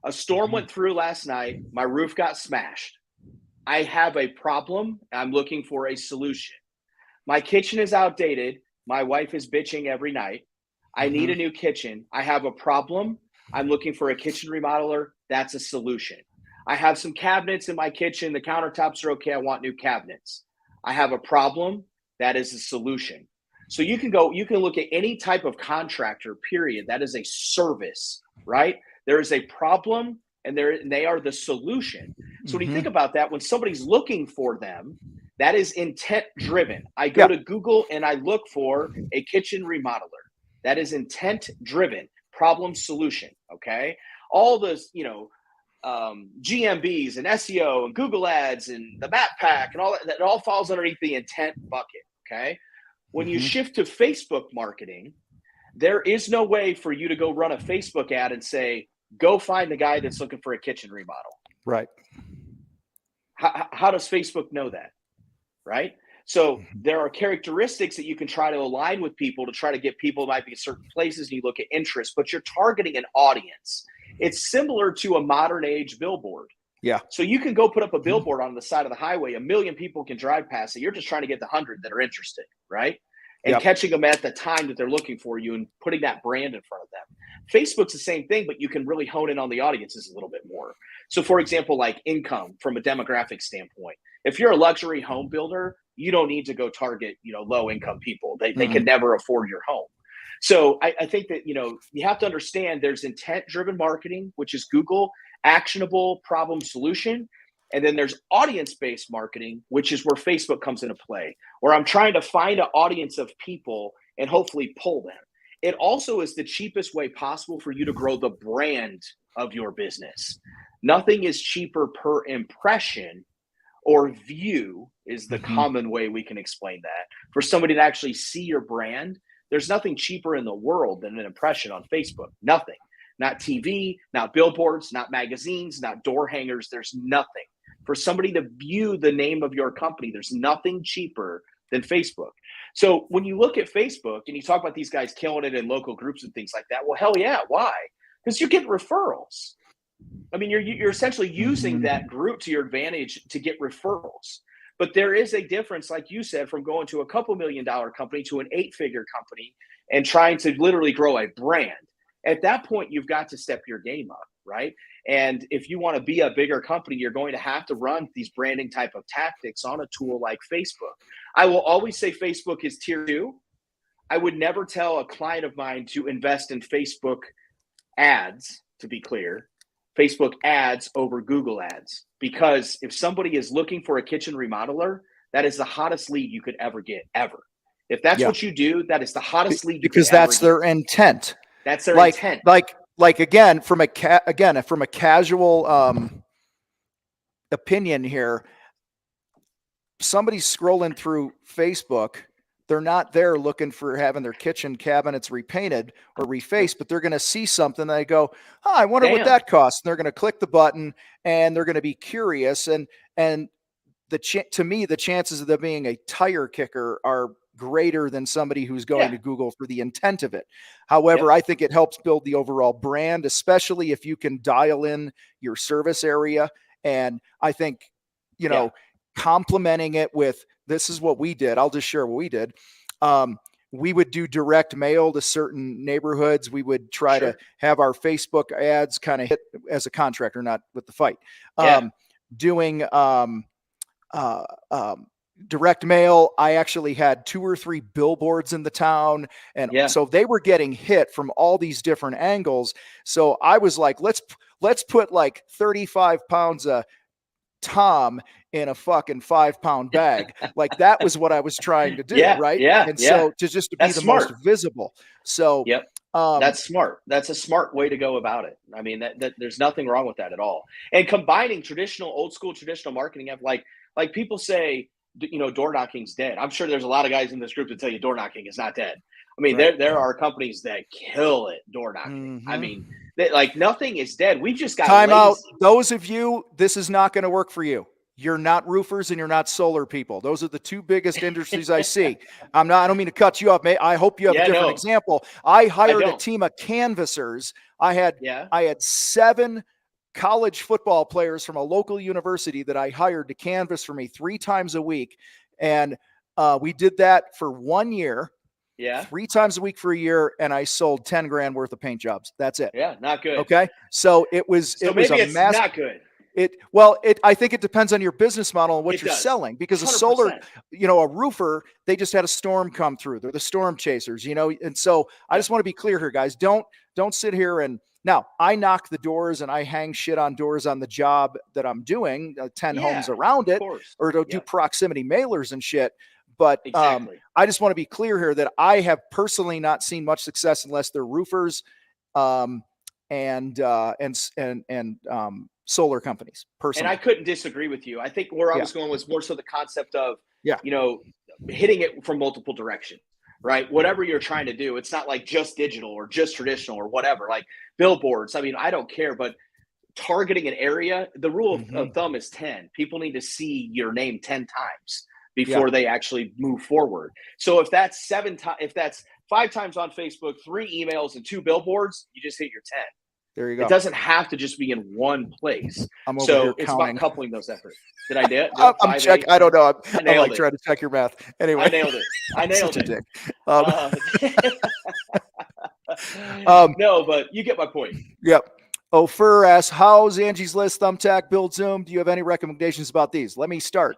A storm went through last night. My roof got smashed. I have a problem. I'm looking for a solution. My kitchen is outdated. My wife is bitching every night. I need a new kitchen. I have a problem. I'm looking for a kitchen remodeler. That's a solution. I have some cabinets in my kitchen. The countertops are okay. I want new cabinets. I have a problem. That is a solution. So you can look at any type of contractor, period. That is a service, right? There is a problem, and they are the solution. So when you think about that, when somebody's looking for them, that is intent driven. I go to Google and I look for a kitchen remodeler. That is intent driven, problem solution. Okay. All those, GMBs and SEO and Google ads and the map pack and all that all falls underneath the intent bucket. Okay. When you shift to Facebook marketing, there is no way for you to go run a Facebook ad and say, go find the guy that's looking for a kitchen remodel. Right. How does Facebook know that? Right. So there are characteristics that you can try to align with people to try to get people might be in certain places, and you look at interest, but you're targeting an audience. It's similar to a modern age billboard. Yeah. So you can go put up a billboard on the side of the highway. 1 million people can drive past it. You're just trying to get the 100 that are interested, right? And catching them at the time that they're looking for you and putting that brand in front of them. Facebook's the same thing, but you can really hone in on the audiences a little bit more. So for example, like income from a demographic standpoint, if you're a luxury home builder, you don't need to go target, low income people. They can never afford your home. So I think that, you have to understand there's intent driven marketing, which is Google, actionable problem solution. And then there's audience-based marketing, which is where Facebook comes into play, where I'm trying to find an audience of people and hopefully pull them. It also is the cheapest way possible for you to grow the brand of your business. Nothing is cheaper per impression or view is the common way we can explain that. For somebody to actually see your brand, there's nothing cheaper in the world than an impression on Facebook. Nothing. Not TV, not billboards, not magazines, not door hangers. There's nothing. for somebody to view the name of your company. There's nothing cheaper than Facebook. So when you look at Facebook and you talk about these guys killing it in local groups and things like that, well, hell yeah. Why? Because you're getting referrals. I mean, you're essentially using that group to your advantage to get referrals. But there is a difference, like you said, from going to a couple $1 million company to an 8-figure company and trying to literally grow a brand. At that point, you've got to step your game up, right? And if you want to be a bigger company, you're going to have to run these branding type of tactics on a tool like Facebook. I will always say Facebook is tier 2. I would never tell a client of mine to invest in Facebook ads, to be clear, Facebook ads over Google ads. Because if somebody is looking for a kitchen remodeler, that is the hottest lead you could ever get, ever. If that's what you do, that is the hottest lead you because could ever that's get. their intent. That's their intent. Like again, from a casual opinion here, somebody's scrolling through Facebook. They're not there looking for having their kitchen cabinets repainted or refaced, but they're going to see something and they go, oh, I wonder what that costs. And they're going to click the button and they're going to be curious. And to me, the chances of them being a tire kicker are greater than somebody who's going to Google for the intent of it. However, I think it helps build the overall brand, especially if you can dial in your service area. And I think, complementing it with, this is what we did. I'll just share what we did. We would do direct mail to certain neighborhoods. We would try to have our Facebook ads kind of hit as a contractor, not with the fight. Doing direct mail. I actually had 2 or 3 billboards in the town. And so they were getting hit from all these different angles. So I was like, let's put like 35 pounds of Tom in a fucking 5-pound bag. Like that was what I was trying to do. Right. And so to be the most visible. So that's smart. That's a smart way to go about it. I mean, that there's nothing wrong with that at all. And combining old school traditional marketing, like people say, door knocking's dead. I'm sure there's a lot of guys in this group that tell you door knocking is not dead. I mean, there are companies that kill it door knocking. I mean, nothing is dead. We've just got time out. Those of you, this is not going to work for you. You're not roofers and you're not solar people. Those are the 2 biggest industries I see. I don't mean to cut you off. I hope you have a different example. I hired a team of canvassers. I had 7 college football players from a local university that I hired to canvas for me 3 times a week. And we did that for 1 year. 3 times a week for a year. And I sold 10 grand worth of paint jobs. That's it. Yeah. Not good. Okay. So it was not good. I think it depends on your business model and what you're selling, because 100%. A solar, a roofer, they just had a storm come through. They're the storm chasers, and so I just want to be clear here, guys. Don't sit here and now I knock the doors and I hang shit on doors on the job that I'm doing, 10 homes around it, or to do proximity mailers and shit. But I just want to be clear here that I have personally not seen much success unless they're roofers, and solar companies personally. And I couldn't disagree with you. I think where I was going was more so the concept of, hitting it from multiple directions, right? Whatever you're trying to do, it's not like just digital or just traditional or whatever, like billboards. I mean, I don't care, but targeting an area, the rule of thumb is 10. People need to see your name 10 times before they actually move forward. So if that's 5 times on Facebook, 3 emails and 2 billboards, you just hit your 10. There you go. It doesn't have to just be in one place. So it's about coupling those efforts. Did I do it? I'm checking. I don't know. I'm like trying to check your math. Anyway, I nailed it. I nailed it. No, but you get my point. Yep. Ofer asks, how's Angie's List, Thumbtack, Build Zoom? Do you have any recommendations about these? Let me start.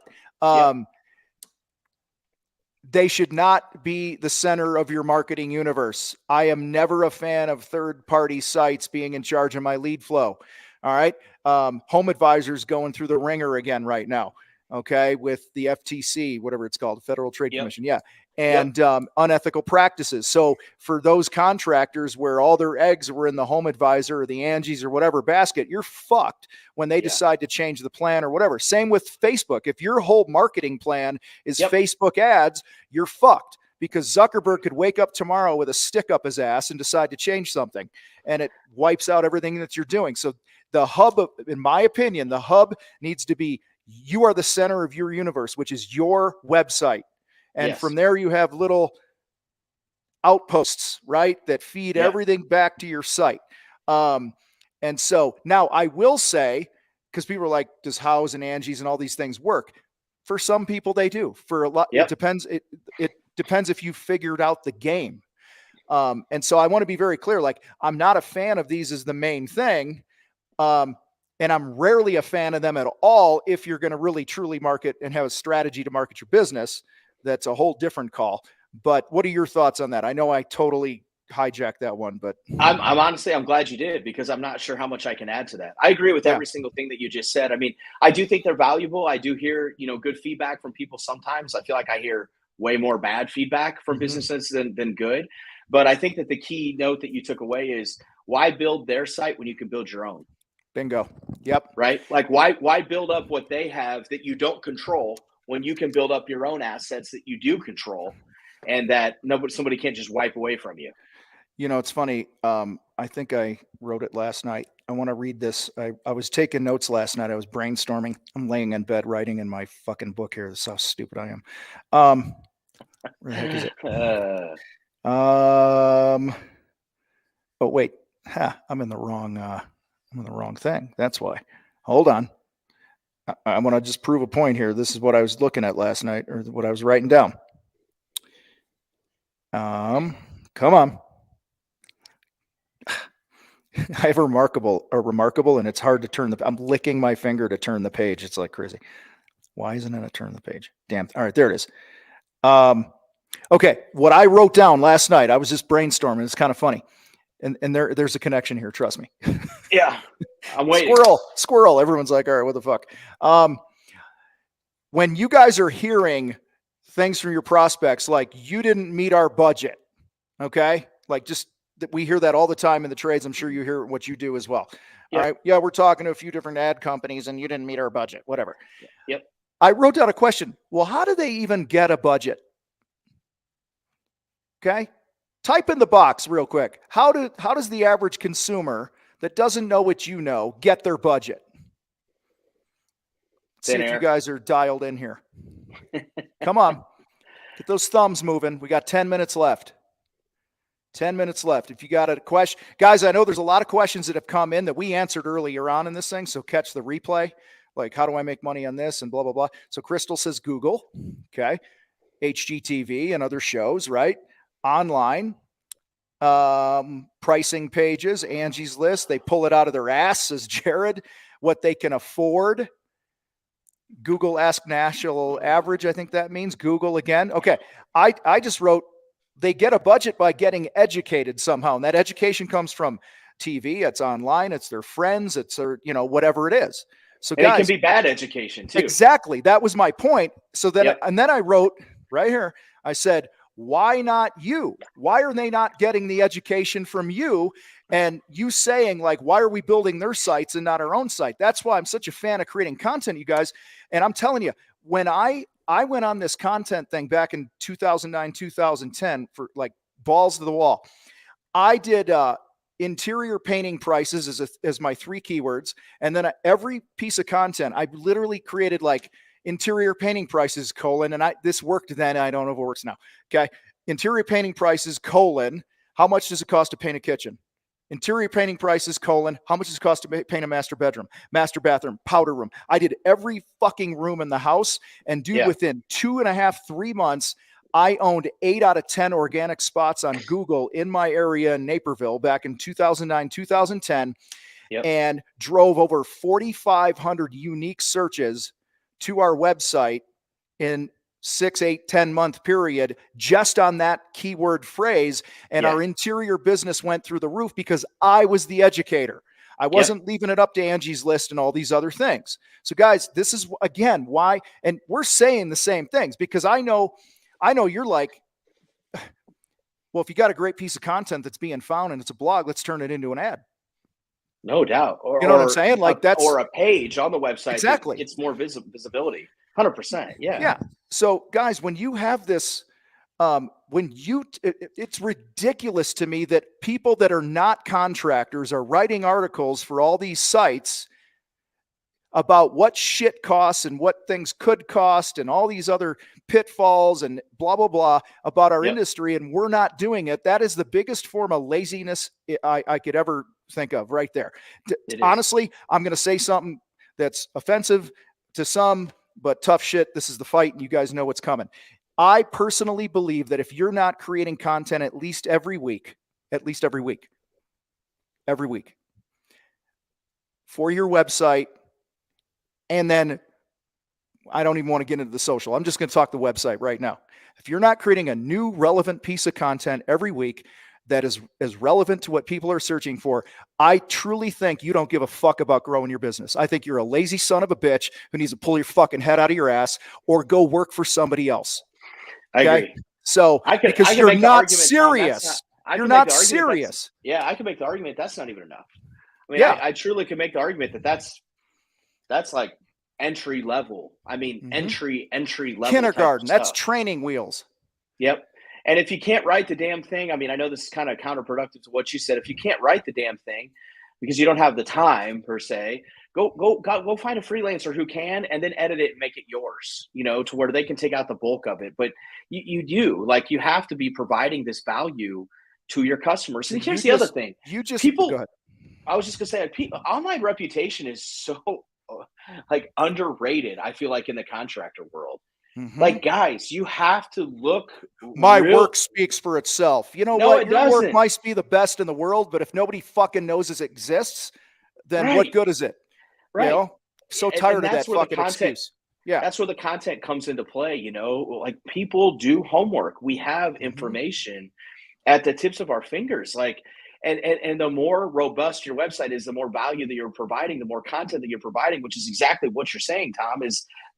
They should not be the center of your marketing universe. I am never a fan of third-party sites being in charge of my lead flow. All right. Home Advisor's going through the ringer again right now. Okay. With the FTC, whatever it's called, Federal Trade Commission. Yeah. And unethical practices. So for those contractors where all their eggs were in the Home Advisor or the Angie's or whatever basket, you're fucked when they decide to change the plan or whatever. Same with Facebook. If your whole marketing plan is Facebook ads, you're fucked, because Zuckerberg could wake up tomorrow with a stick up his ass and decide to change something, and it wipes out everything that you're doing. So the hub, in my opinion, the hub needs to be You are the center of your universe, which is your website. And from there, you have little outposts, right, that feed everything back to your site. And so now I will say, because people are like, does House and Angie's and all these things work? For some people, they do. For a lot, it depends. It depends if you figured out the game. And so I want to be very clear. Like, I'm not a fan of these as the main thing. And I'm rarely a fan of them at all if you're going to really truly market and have a strategy to market your business. That's a whole different call. But what are your thoughts on that? I know I totally hijacked that one, but I'm honestly, I'm glad you did, because I'm not sure how much I can add to that. I agree with every single thing that you just said. I mean, I do think they're valuable. I do hear, good feedback from people sometimes. I feel like I hear way more bad feedback from businesses than good. But I think that the key note that you took away is, why build their site when you can build your own? Bingo. Yep. Right? Like, why build up what they have that you don't control when you can build up your own assets that you do control, and that somebody can't just wipe away from you? It's funny. I think I wrote it last night. I want to read this. I was taking notes last night. I was brainstorming. I'm laying in bed writing in my fucking book here. This is how stupid I am. Where the heck is it? Oh wait, I'm in the wrong thing. That's why. Hold on. I want to just prove a point here. This is what I was looking at last night, or what I was writing down. Come on. I have remarkable, and it's hard to turn I'm licking my finger to turn the page. It's like crazy. Why isn't it a turn the page? Damn. All right, there it is. Okay. What I wrote down last night, I was just brainstorming. It's kind of funny. And there's a connection here. Trust me. Yeah. I'm waiting. Squirrel. Everyone's like, all right, what the fuck? When you guys are hearing things from your prospects, like, you didn't meet our budget. Okay. Like, just, we hear that all the time in the trades. I'm sure you hear what you do as well. Yep. All right. Yeah. We're talking to a few different ad companies and you didn't meet our budget, whatever. Yep. I wrote down a question. Well, how do they even get a budget? Okay. Type in the box real quick. How does the average consumer that doesn't know what you know get their budget? See if you guys are dialed in here. Come on. Get those thumbs moving. We got 10 minutes left. 10 minutes left. If you got a question, guys, I know there's a lot of questions that have come in that we answered earlier on in this thing. So catch the replay. Like, how do I make money on this and blah, blah, blah. So Crystal says Google. Okay. HGTV and other shows, right? Online, pricing pages, Angie's List. They pull it out of their ass, says Jared, what they can afford. Google Ask National Average. I think that means Google again. Okay. I just wrote, they get a budget by getting educated somehow. And that education comes from TV. It's online. It's their friends. It's their, whatever it is. So guys, it can be bad education too. Exactly. That was my point. So then, and then I wrote right here, I said, why not you? Why are they not getting the education from you? And you saying, like, why are we building their sites and not our own site? That's why I'm such a fan of creating content, you guys. And I'm telling you, when I went on this content thing back in 2009, 2010 for like balls to the wall, I did interior painting prices as my 3 keywords. And then every piece of content, I literally created like interior painting prices, : and this worked then. I don't know if it works now. Okay. Interior painting prices, : how much does it cost to paint a kitchen? Interior painting prices, : how much does it cost to paint a master bedroom, master bathroom, powder room? I did every fucking room in the house. And dude, within 2.5, 3 months, I owned 8 out of 10 organic spots on Google in my area in Naperville back in 2009, 2010, and drove over 4,500 unique searches to our website in 6, 8, 10-month period just on that keyword phrase. And our interior business went through the roof because I was the educator. I wasn't leaving it up to Angie's List and all these other things. So guys, this is again why, and we're saying the same things because I know you're like, well, if you got a great piece of content that's being found and it's a blog, let's turn it into an ad. No doubt. You know what I'm saying? Like or a page on the website. Exactly. It's more visibility. 100%. Yeah. Yeah. So guys, when you have this, it's ridiculous to me that people that are not contractors are writing articles for all these sites. about what shit costs and what things could cost and all these other pitfalls and blah, blah, blah about our industry. And we're not doing it. That is the biggest form of laziness I could ever think of right there. Honestly, I'm going to say something that's offensive to some, but tough shit. This is the fight, and you guys know what's coming. I personally believe that if you're not creating content at least every week for your website, and then I don't even want to get into the social. I'm just going to talk the website right now. If you're not creating a new relevant piece of content every week that is relevant to what people are searching for, I truly think you don't give a fuck about growing your business. I think you're a lazy son of a bitch who needs to pull your fucking head out of your ass or go work for somebody else. Okay? I agree. So because you're not serious. You're not serious. Yeah, I can make the argument that's not even enough. I mean, I truly can make the argument that that's like entry level. I mean, entry level. Kindergarten. That's training wheels. Yep. And if you can't write the damn thing, I mean, I know this is kind of counterproductive to what you said. If you can't write the damn thing because you don't have the time per se, go find a freelancer who can, and then edit it and make it yours, to where they can take out the bulk of it. But you have to be providing this value to your customers. And here's the other thing. Go ahead. I was just gonna say, online reputation is so underrated. I feel like in the contractor world, guys, you have to look. My work speaks for itself. You know what? Your work might be the best in the world, but if nobody fucking knows it exists, then what good is it? Right. So tired of that fucking excuse. Yeah, that's where the content comes into play. Like people do homework. We have information at the tips of our fingers. And the more robust your website is, the more value that you're providing, the more content that you're providing, which is exactly what you're saying, Tom,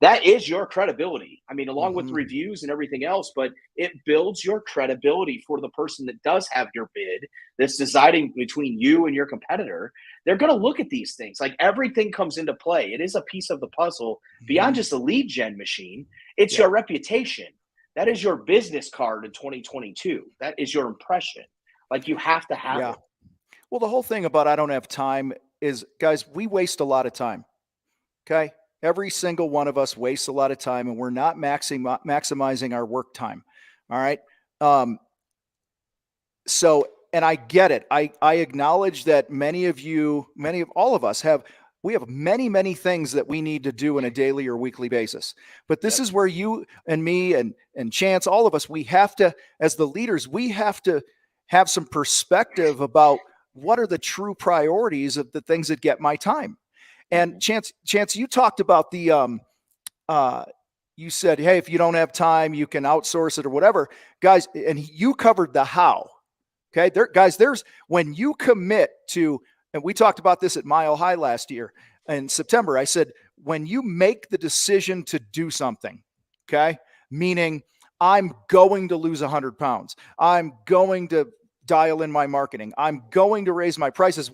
that is your credibility. I mean, along with reviews and everything else, but it builds your credibility for the person that does have your bid, that's deciding between you and your competitor. They're going to look at these things. Like everything comes into play. It is a piece of the puzzle beyond just a lead gen machine. It's your reputation. That is your business card in 2022. That is your impression. You have to have it. Well, the whole thing about I don't have time is, guys, we waste a lot of time. Okay? Every single one of us wastes a lot of time, and we're not maximizing our work time. All right? And I get it. I acknowledge that all of us we have many, many things that we need to do on a daily or weekly basis. But this is where you and me and Chance, all of us, we have to, as the leaders, we have to have some perspective about what are the true priorities of the things that get my time. And Chance, you talked about you said, hey, if you don't have time, you can outsource it or whatever. Guys, and you covered the how. Okay, there's when you commit to, and we talked about this at Mile High last year in September. I said, when you make the decision to do something, okay, meaning I'm going to lose 100 pounds. I'm going to dial in my marketing. I'm going to raise my prices.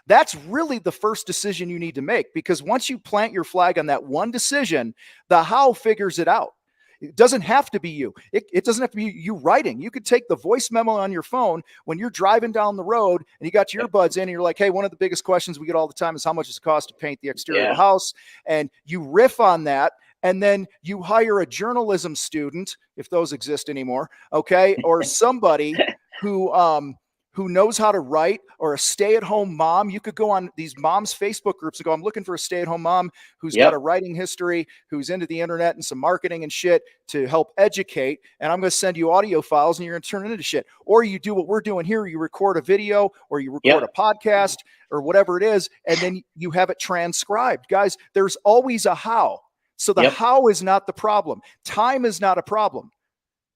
That's really the first decision you need to make, because once you plant your flag on that one decision, the how figures it out. It doesn't have to be you. It doesn't have to be you writing. You could take the voice memo on your phone when you're driving down the road and you got your earbuds in and you're like, hey, one of the biggest questions we get all the time is how much does it cost to paint the exterior of the house? And you riff on that. And then you hire a journalism student, if those exist anymore, okay, or somebody who knows how to write, or a stay-at-home mom. You could go on these moms' Facebook groups and go, I'm looking for a stay-at-home mom who's got a writing history, who's into the internet and some marketing and shit to help educate. And I'm going to send you audio files and you're going to turn it into shit. Or you do what we're doing here. You record a video or you record a podcast or whatever it is, and then you have it transcribed. Guys, there's always a how. So the how is not the problem. Time is not a problem.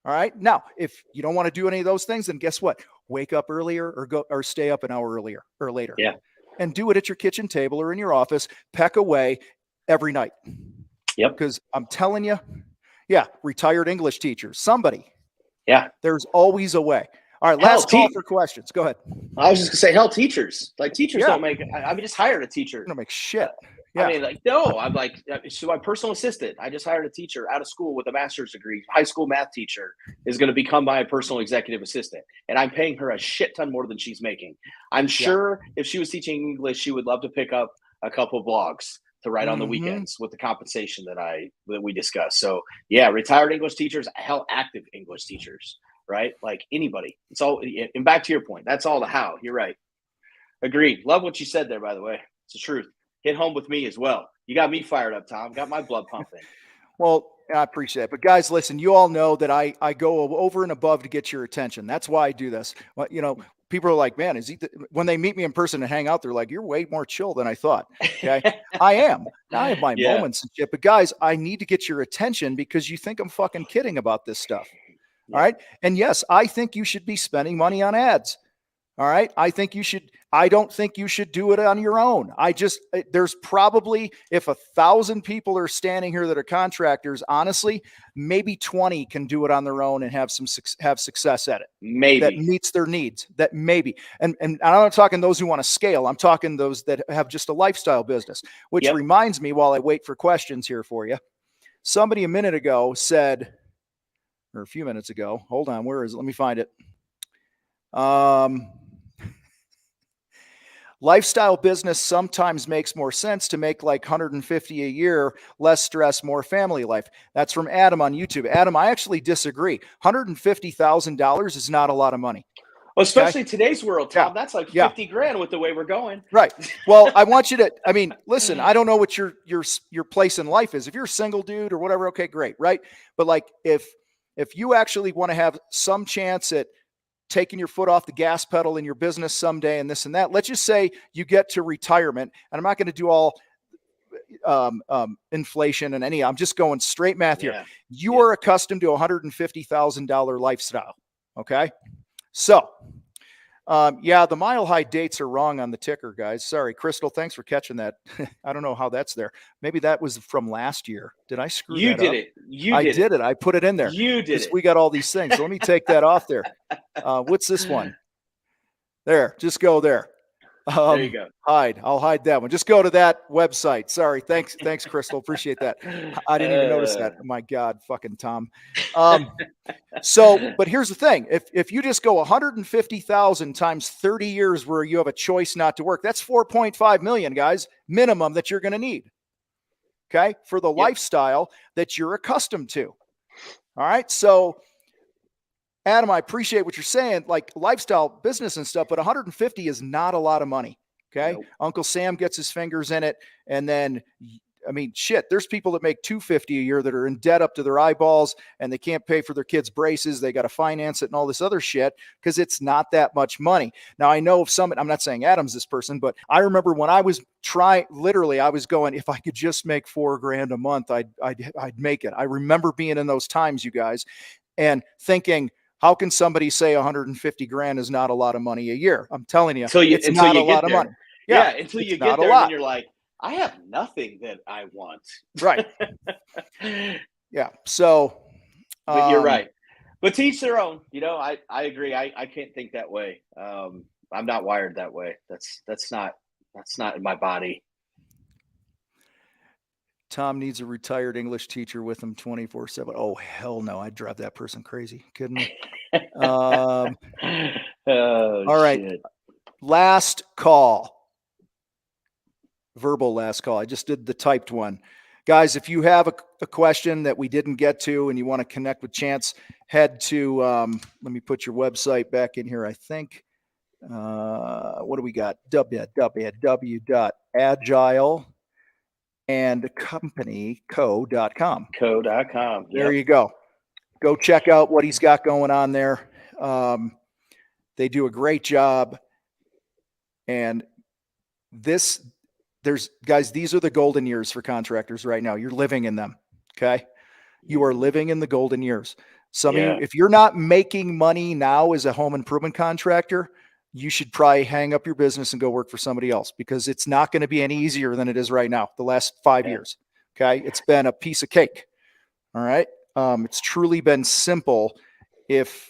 All right. Now, if you don't want to do any of those things, then guess what? Wake up earlier or stay up an hour earlier or later. Yeah. And do it at your kitchen table or in your office. Peck away every night. Yep. Because I'm telling you, retired English teachers, somebody. Yeah. There's always a way. All right. Last call for questions. Go ahead. I was just going to say, hell, teachers. Teachers don't make – I just hired a teacher. They don't make shit. Yeah. I mean, no, I'm so my personal assistant, I just hired a teacher out of school with a master's degree, high school math teacher, is going to become my personal executive assistant. And I'm paying her a shit ton more than she's making. I'm sure if she was teaching English, she would love to pick up a couple of blogs to write on the weekends with the compensation that we discussed. So yeah, retired English teachers, hell, active English teachers, right? Like anybody. It's all, and back to your point, that's all the how. You're right. Agreed. Love what you said there, by the way. It's the truth. Hit home with me as well. You got me fired up, Tom. Got my blood pumping. Well, I appreciate it. But guys, listen, you all know that I go over and above to get your attention. That's why I do this. Well, you know, people are like, man, is he, when they meet me in person and hang out, they're like, you're way more chill than I thought. Okay. I am. I have my moments and shit, but guys, I need to get your attention because you think I'm fucking kidding about this stuff. All right. And yes, I think you should be spending money on ads. All right. I don't think you should do it on your own. There's probably, if 1,000 people are standing here that are contractors, honestly, maybe 20 can do it on their own and have success at it. Maybe that meets their needs. That maybe. And I'm not talking those who want to scale. I'm talking those that have just a lifestyle business, which reminds me, while I wait for questions here for you, somebody a minute ago said, or a few minutes ago, hold on, where is it? Let me find it. Lifestyle business sometimes makes more sense to make like 150 a year, less stress, more family life. That's from Adam on YouTube. Adam, I actually disagree. $150,000 is not a lot of money. Well, especially today's world, Tom. That's like 50 grand with the way we're going. Right. Well, I want you to, I mean, listen, I don't know what your place in life is. If you're a single dude or whatever, okay, great. Right. But like, if you actually want to have some chance at taking your foot off the gas pedal in your business someday and this and that, let's just say you get to retirement, and I'm not going to do all inflation and I'm just going straight math here. You are accustomed to $150,000 lifestyle. Okay. So, the Mile High dates are wrong on the ticker, guys. Sorry, Crystal. Thanks for catching that. I don't know how that's there. Maybe that was from last year. Did I screw that up? You did it. I did it. I put it in there. You did it. We got all these things. So let me take that off there. What's this one? There. Just go there. There you go. Hide. I'll hide that one. Just go to that website. Sorry. Thanks, Crystal. Appreciate that. I didn't even notice that. Oh my God, fucking Tom. But here's the thing. If you just go 150,000 times 30 years where you have a choice not to work, that's 4.5 million, guys, minimum that you're going to need. Okay. For the lifestyle that you're accustomed to. All right. So Adam, I appreciate what you're saying, like lifestyle business and stuff, but 150 is not a lot of money. Okay. Nope. Uncle Sam gets his fingers in it. And then, I mean, shit, there's people that make 250 a year that are in debt up to their eyeballs and they can't pay for their kids' braces. They got to finance it and all this other shit because it's not that much money. Now I know of I'm not saying Adam's this person, but I remember when I was literally, I was going, if I could just make $4,000 a month, I'd make it. I remember being in those times, you guys, and thinking, how can somebody say 150 grand is not a lot of money a year? I'm telling you, it's not a lot of money. Yeah, until you get there and you're like, I have nothing that I want. Right. Yeah. So but you're right. But to each their own. You know, I agree. I can't think that way. I'm not wired that way. That's not in my body. Tom needs a retired English teacher with him 24/7. Oh, hell no. I'd drive that person crazy. Kidding me? All right. Shit. Last call. Verbal last call. I just did the typed one. Guys, if you have a question that we didn't get to and you want to connect with Chance, head to, let me put your website back in here, I think. What do we got? www.agileandcompanyco.com. Co.com. There you go. Go check out what he's got going on there. They do a great job. And guys, these are the golden years for contractors right now. You're living in them. Okay. You are living in the golden years. Some of you, if you're not making money now as a home improvement contractor, you should probably hang up your business and go work for somebody else because it's not going to be any easier than it is right now. The last 5 years. Okay. It's been a piece of cake. All right. It's truly been simple if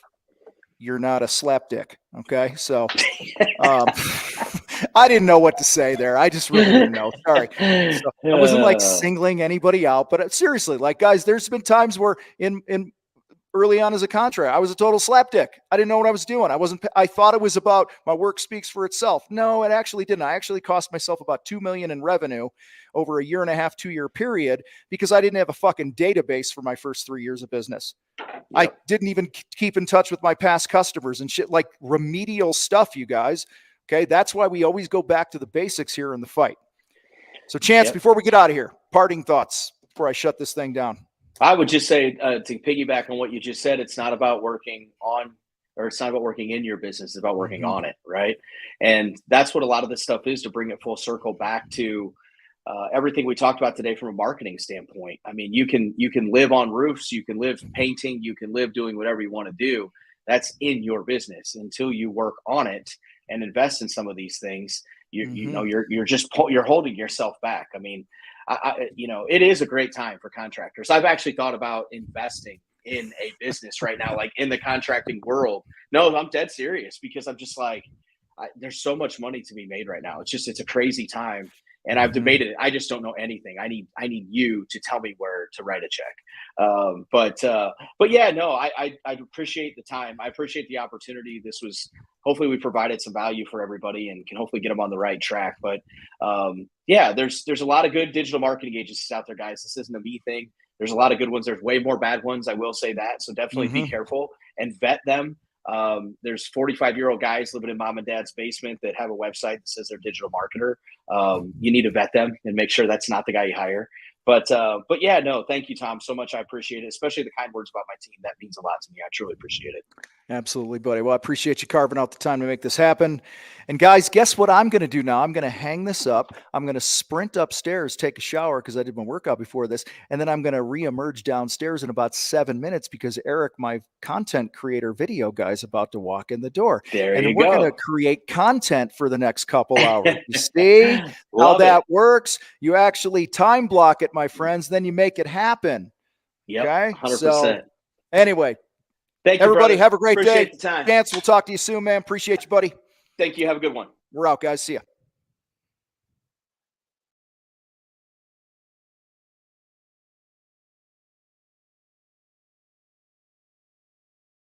you're not a slapdick. Okay. So, I didn't know what to say there. I just really didn't know. Sorry. So I wasn't like singling anybody out, but seriously, like guys, there's been times where in early on as a contractor. I was a total slapdick. I didn't know what I was doing. I thought it was about my work speaks for itself. No, it actually didn't. I actually cost myself about $2 million in revenue over a 1.5 to 2 year period because I didn't have a fucking database for my first 3 years of business. Yep. I didn't even keep in touch with my past customers and shit, like remedial stuff, you guys. Okay. That's why we always go back to the basics here in the fight. So Chance, before we get out of here, parting thoughts before I shut this thing down. I would just say to piggyback on what you just said, it's not about working on, or it's not about working in your business. It's about working on it. Right. And that's what a lot of this stuff is, to bring it full circle back to everything we talked about today from a marketing standpoint. I mean, you can live on roofs, you can live painting, you can live doing whatever you want to do. That's in your business until you work on it and invest in some of these things. You know, you're holding yourself back. I mean, it is a great time for contractors. I've actually thought about investing in a business right now, like in the contracting world. No, I'm dead serious, because I'm just like, there's so much money to be made right now. It's a crazy time. And I've debated it. I just don't know anything. I need you to tell me where to write a check. But yeah, no, I appreciate the time. I appreciate the opportunity. This was, hopefully we provided some value for everybody and can hopefully get them on the right track. But yeah, there's a lot of good digital marketing agencies out there, guys. This isn't a me thing. There's a lot of good ones. There's way more bad ones. I will say that. So definitely be careful and vet them. There's 45-year-old guys living in mom and dad's basement that have a website that says they're a digital marketer. You need to vet them and make sure that's not the guy you hire. But yeah, no, thank you, Tom, so much. I appreciate it, especially the kind words about my team. That means a lot to me. I truly appreciate it. Absolutely, buddy. Well, I appreciate you carving out the time to make this happen. And guys, guess what I'm going to do now? I'm going to hang this up. I'm going to sprint upstairs, take a shower because I did my workout before this. And then I'm going to reemerge downstairs in about 7 minutes because Eric, my content creator video guy, is about to walk in the door. And we're going to create content for the next couple hours. You see how that works? You actually time block it, my friends. Then you make it happen. Yeah, okay? 100%. So, anyway. Thank you, everybody. brother. Have a great Appreciate day. the time. Chance, we'll talk to you soon, man. Appreciate you, buddy. Thank you. Have a good one. We're out, guys. See ya.